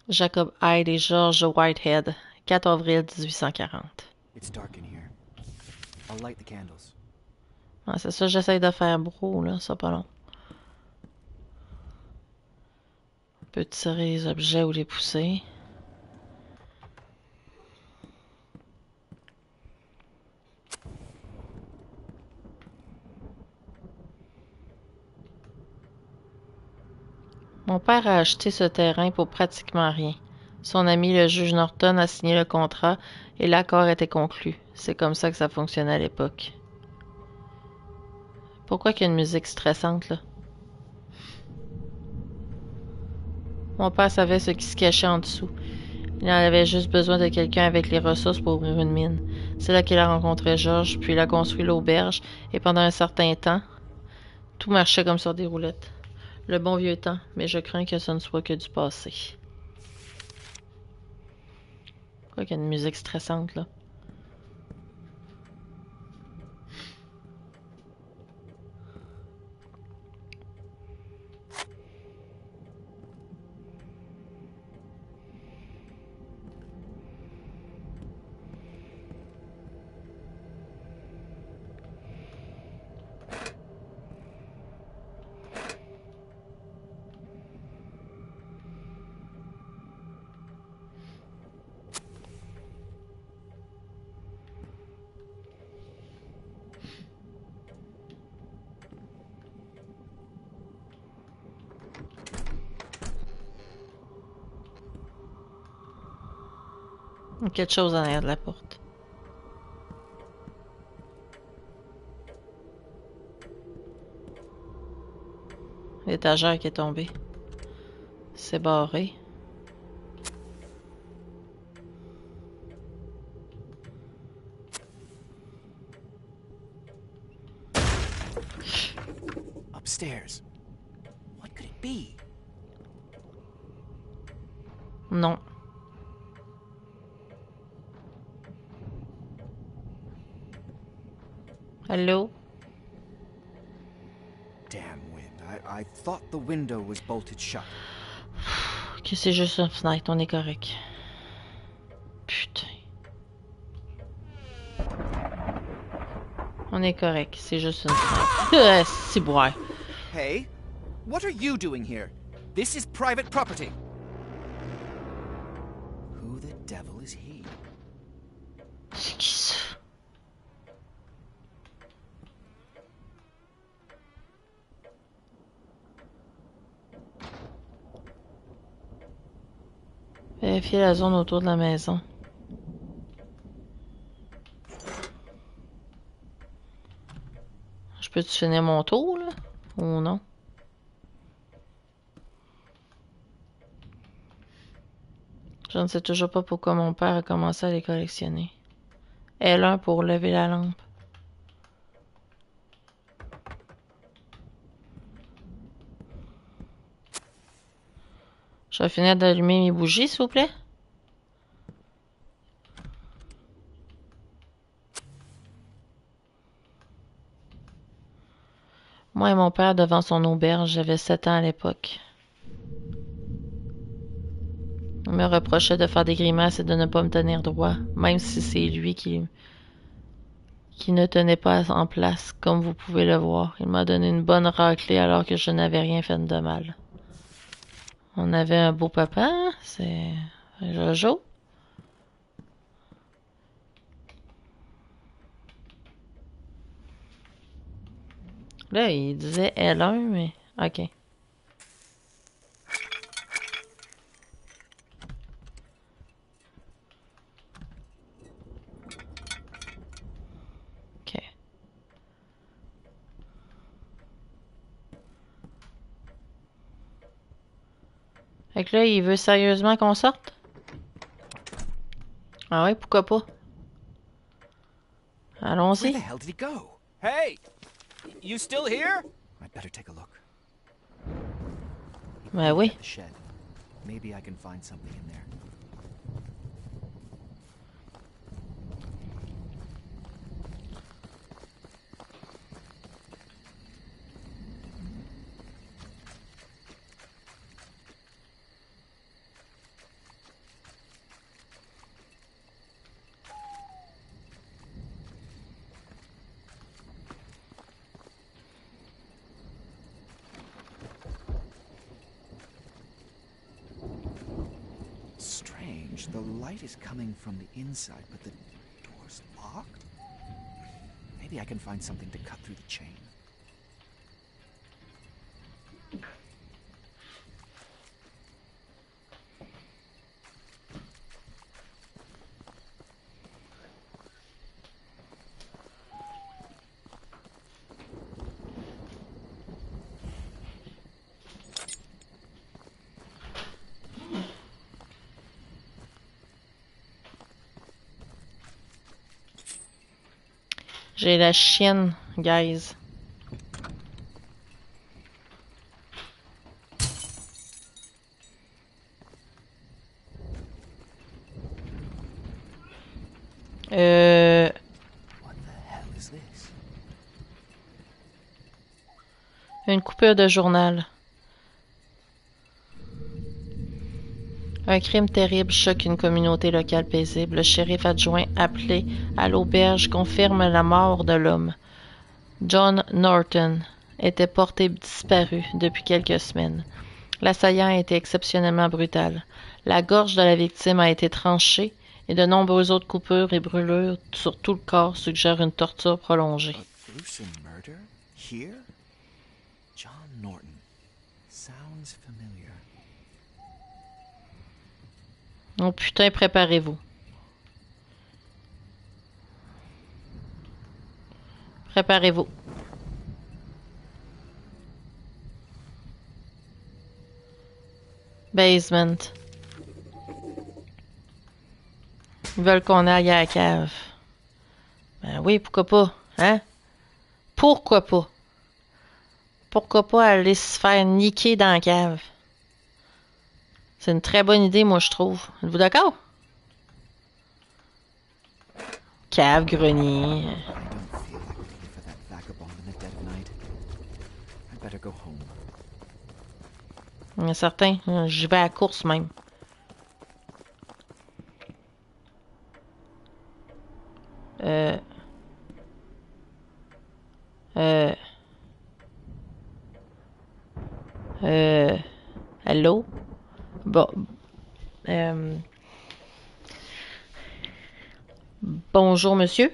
Jacob Hyde et George Whitehead, 4 avril 1840. It's dark in here. I'll light the candles. Ah, c'est ça, j'essaye de faire beau, là, ça pas long. On peut tirer les objets ou les pousser. Mon père a acheté ce terrain pour pratiquement rien. Son ami, le juge Norton, a signé le contrat et l'accord était conclu. C'est comme ça que ça fonctionnait à l'époque. Pourquoi qu'il y a une musique stressante, là? Mon père savait ce qui se cachait en dessous. Il en avait juste besoin de quelqu'un avec les ressources pour ouvrir une mine. C'est là qu'il a rencontré George, puis il a construit l'auberge, et pendant un certain temps, tout marchait comme sur des roulettes. Le bon vieux temps, mais je crains que ce ne soit que du passé. Quoi qu'il y a une musique stressante, là. Il y a quelque chose en arrière de la porte. L'étagère qui est tombée. C'est barré. Upstairs. What could it be? Non. Allô? Damn wind. I thought the window was bolted shut. Ok, c'est juste une fenêtre, on est correct. Putain. On est correct, c'est juste une fenêtre. C'est boire. Hey, what are you doing here? This is private property. Who the devil is he? C'est qui ça? Vérifier la zone autour de la maison. Je peux-tu finir mon tour, là? Ou non? Je ne sais toujours pas pourquoi mon père a commencé à les collectionner. L1 pour lever la lampe. Je vais finir d'allumer mes bougies, s'il vous plaît. Moi et mon père devant son auberge, j'avais 7 ans à l'époque. Il me reprochait de faire des grimaces et de ne pas me tenir droit, même si c'est lui qui ne tenait pas en place, comme vous pouvez le voir. Il m'a donné une bonne raclée alors que je n'avais rien fait de mal. On avait un beau papa, hein? C'est Jojo. Là, il disait L1, mais... Ok. Ok. Fait que là, il veut sérieusement qu'on sorte? Ah ouais, pourquoi pas? Where Allons-y. the hell did he go? Hey! You still here? I'd better take a look. Ben oui. At the shed. Maybe I can find something in there. Strange. The light is coming from the inside, but the door's locked? Maybe I can find something to cut through the chain. J'ai la chienne, guys. What the hell is this? Une coupure de journal. Un crime terrible choque une communauté locale paisible. Le shérif adjoint appelé à l'auberge confirme la mort de l'homme. John Norton était porté disparu depuis quelques semaines. L'assaillant était exceptionnellement brutal. La gorge de la victime a été tranchée et de nombreuses autres coupures et brûlures sur tout le corps suggèrent une torture prolongée. A gruesome murder? Here? John Norton. Sounds familiar. Oh putain, préparez-vous. Préparez-vous. Basement. Ils veulent qu'on aille à la cave. Ben oui, pourquoi pas, hein? Pourquoi pas? Pourquoi pas aller se faire niquer dans la cave? C'est une très bonne idée, moi, je trouve. Êtes-vous d'accord? Cave, grenier. I don't feel like waiting for that vagabond in the dead of night. I'd better go home. Il y en a certains, j'y vais à la course même. Allô? Bon. Bonjour, monsieur.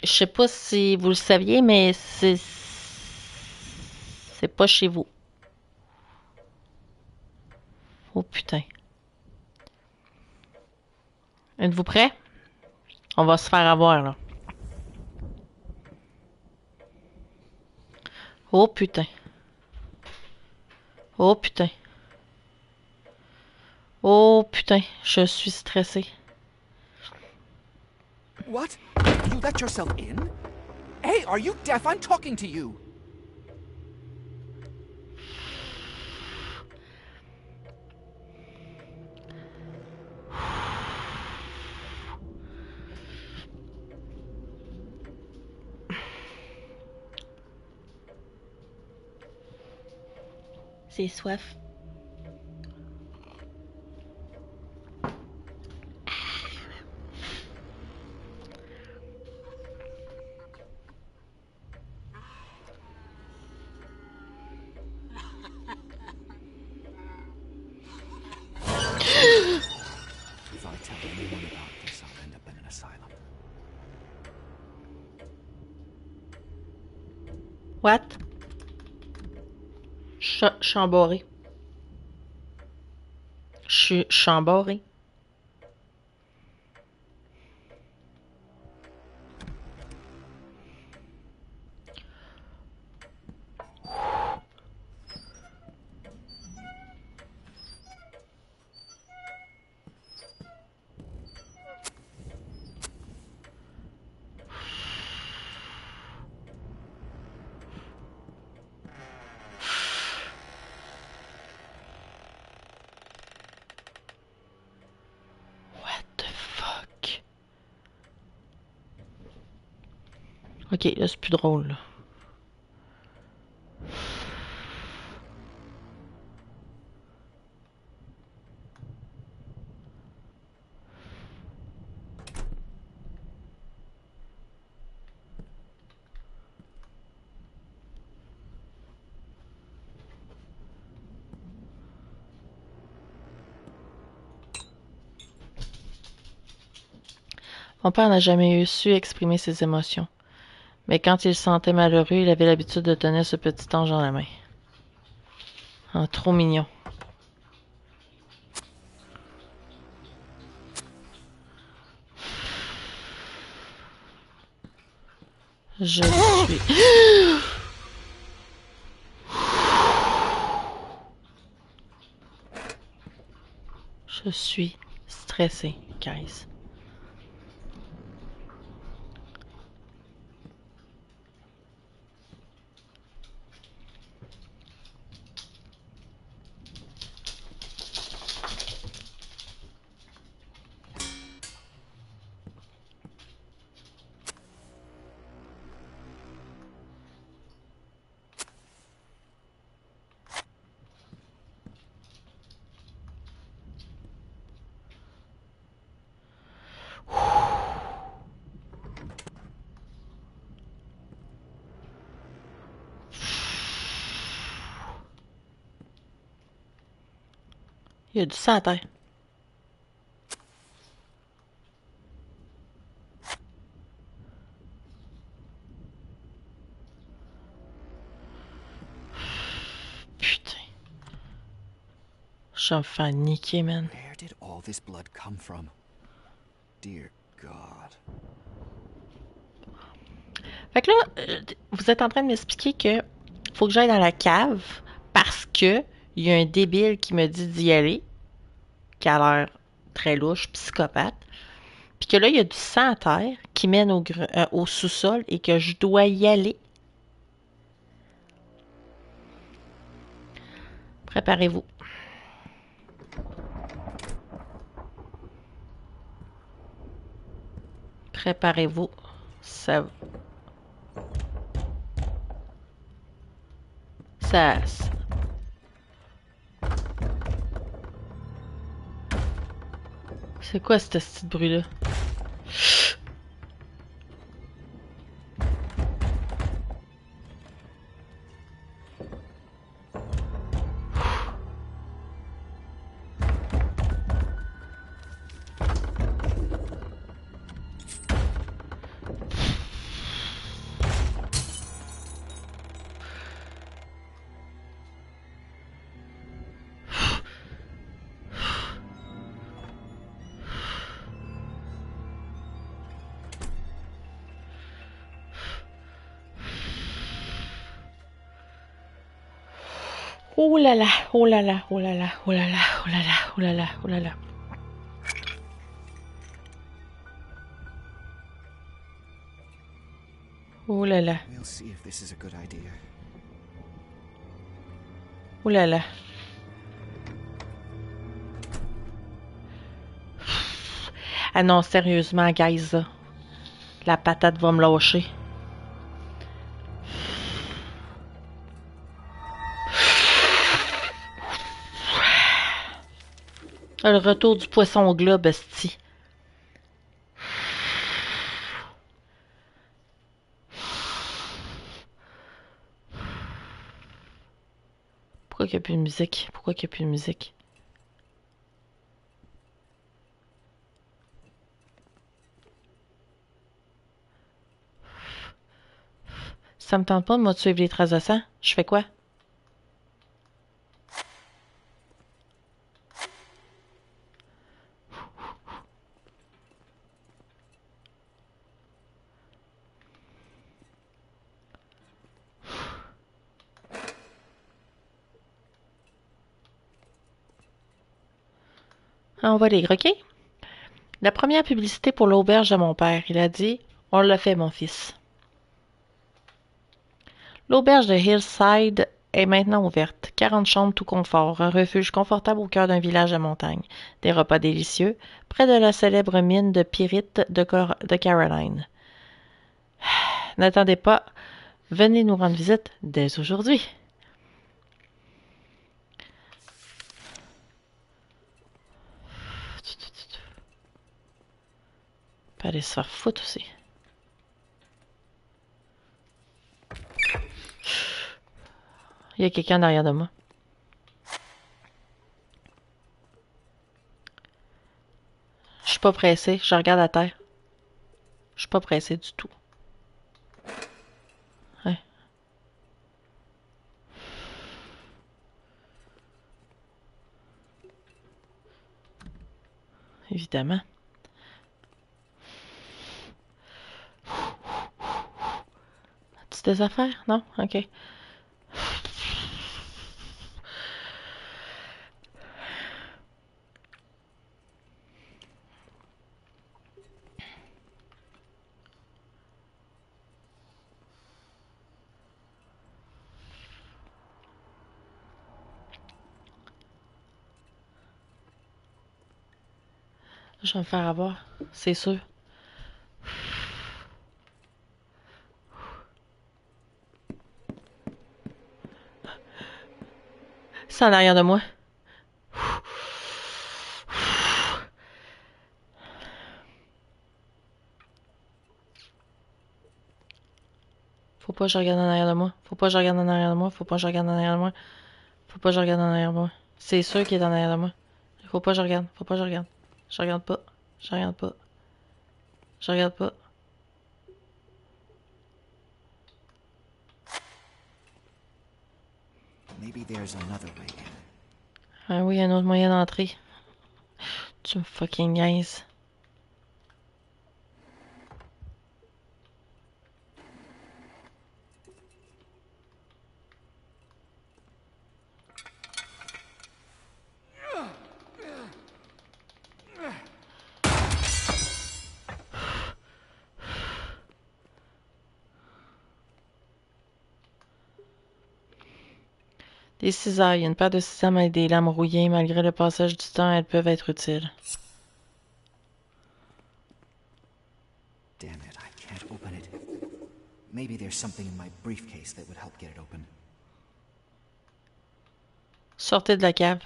Je sais pas si vous le saviez, mais c'est pas chez vous. Oh putain. Êtes-vous prêts? On va se faire avoir, là. Oh putain. Oh putain. Oh putain, je suis stressée. What? You let yourself in? Hey, are you deaf? I'm talking to you. C'est soif. If I tell anyone about this, I'll end up in an asylum. What? Je suis embarrée. Je suis embarrée. Ok, là c'est plus drôle. Là. Mon père n'a jamais su exprimer ses émotions. Mais quand il se sentait malheureux, il avait l'habitude de tenir ce petit ange dans la main. Oh, trop mignon. Je suis... Je suis stressée, guys. Il y a du sang à terre. Putain. Je vais me faire niquer, man. Where did all this blood come from? Dear God. Fait que là, vous êtes en train de m'expliquer que faut que j'aille dans la cave parce que il y a un débile qui me dit d'y aller, qui a l'air très louche, psychopathe, puis que là, il y a du sang à terre qui mène au sous-sol et que je dois y aller. Préparez-vous. Préparez-vous. Ça... Ça... C'est quoi ce petit bruit-là? Oh là là, oh là là, oh là là, oh là là, oh là là, oh là là, oh là là. Oh là là, We'll see if this is a good idea. oh là là. Ah non, sérieusement, guys, là, la patate va me lâcher. Le retour du poisson au globe, esti. Pourquoi qu'il n'y a plus de musique? Pourquoi qu'il n'y a plus de musique? Ça me tente pas de moi de suivre les traces de sang. Je fais quoi? On va lire, OK? La première publicité pour l'auberge de mon père. Il a dit « On l'a fait, mon fils. » L'auberge de Hillside est maintenant ouverte. 40 chambres tout confort, un refuge confortable au cœur d'un village de montagne, des repas délicieux, près de la célèbre mine de pyrite de Caroline. N'attendez pas, venez nous rendre visite dès aujourd'hui. Peut aller se faire foutre aussi. Il y a quelqu'un derrière de moi. Je suis pas pressée, je regarde à terre. Je suis pas pressée du tout. Ouais. Évidemment. As-tu des affaires? Non? Ok. Je vais me faire avoir, c'est sûr. C'est en arrière de moi. Faut pas que je regarde en arrière de moi. Faut pas que je regarde en arrière de moi. Faut pas que je regarde en arrière de moi. Faut pas que je regarde en arrière de moi. C'est sûr qu'il est en arrière de moi. Faut pas que je regarde. Faut pas que je regarde. Je regarde pas. Je regarde pas. Je regarde pas. Maybe there's another way in. Ah oui, un autre moyen d'entrer. Tu me fucking niaises. Des cisailles. Une paire de cisailles avec des lames rouillées. Malgré le passage du temps, elles peuvent être utiles. Damn it, I can't open it. Maybe there's something in my briefcase that would help get it open. Sortez de la cave.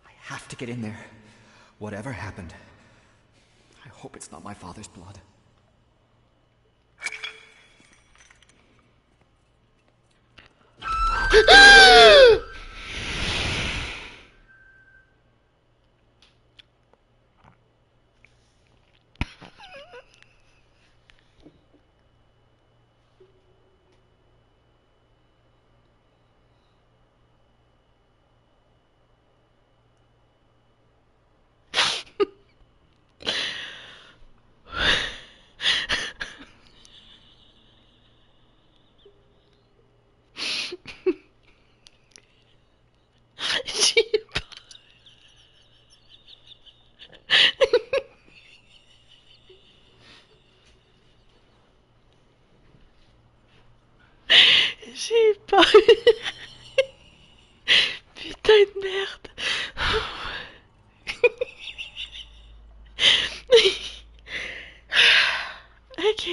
I have to get in there. Whatever happened. I hope it's not my father's blood. J'ai peur. J'ai peur. Putain de merde. Ok.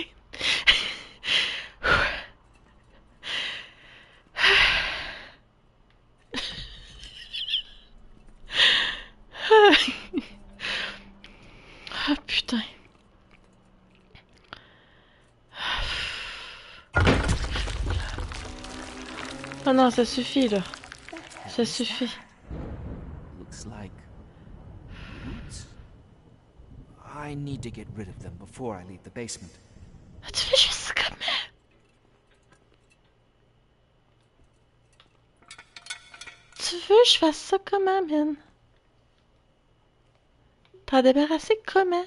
Ah putain. Oh non, ça suffit là. Ça suffit. Looks like roots. I need to get rid of them before I leave the basement. Ah, tu fais juste comment? Tu veux que je fasse ça comment, man? T'en débarrasser comment?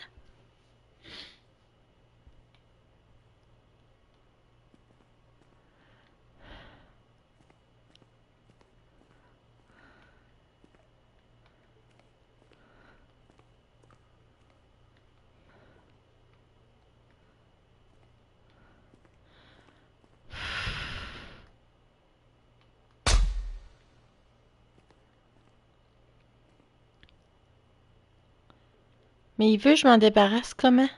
Mais il veut que je m'en débarrasse comment?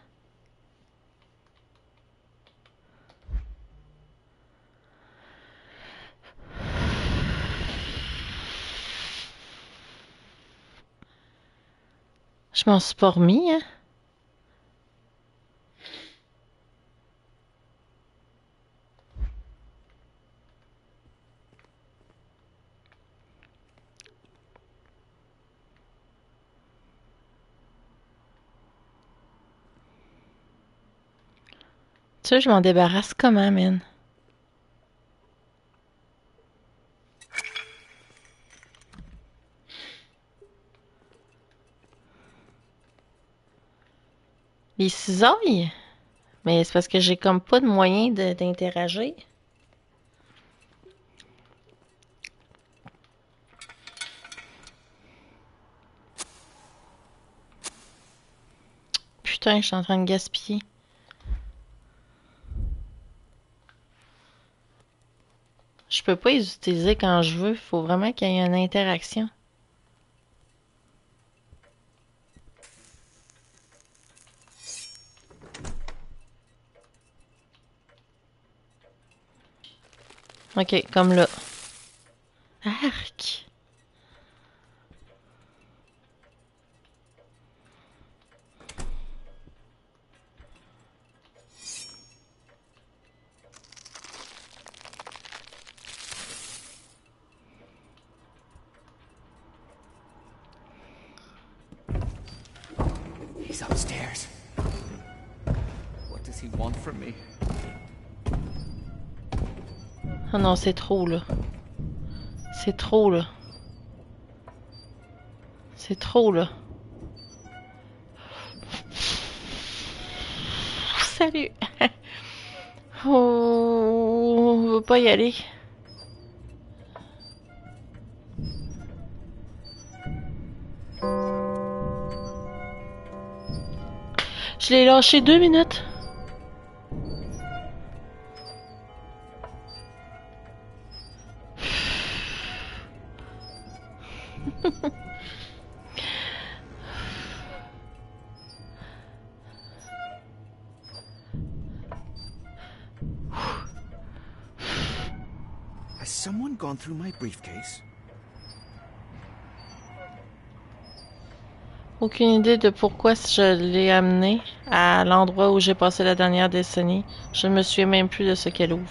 Je m'en suis pas remis, hein? Tu sais, je m'en débarrasse comment, man? Les cisailles? Mais c'est parce que j'ai comme pas de moyen d'interagir. Putain, je suis en train de gaspiller. Je peux pas les utiliser quand je veux. Faut vraiment qu'il y ait une interaction. Ok, comme là. Arc! He's upstairs. What does he want from me? Oh non, c'est trop là. C'est trop là. C'est trop là. Salut. Oh, on veut pas y aller. Je l'ai lâché 2 minutes. Has someone gone through my briefcase? Aucune idée de pourquoi je l'ai amenée à l'endroit où j'ai passé la dernière décennie. Je ne me souviens même plus de ce qu'elle ouvre.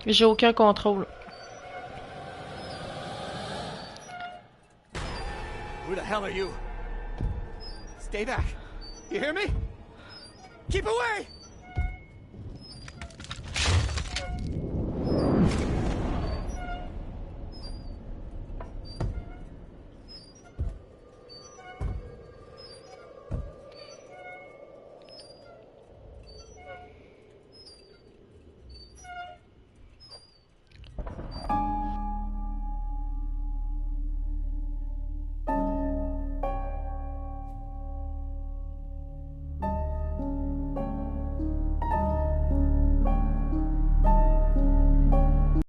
J'ai aucun contrôle. Who the hell are you? Stay back. You hear me? Keep away!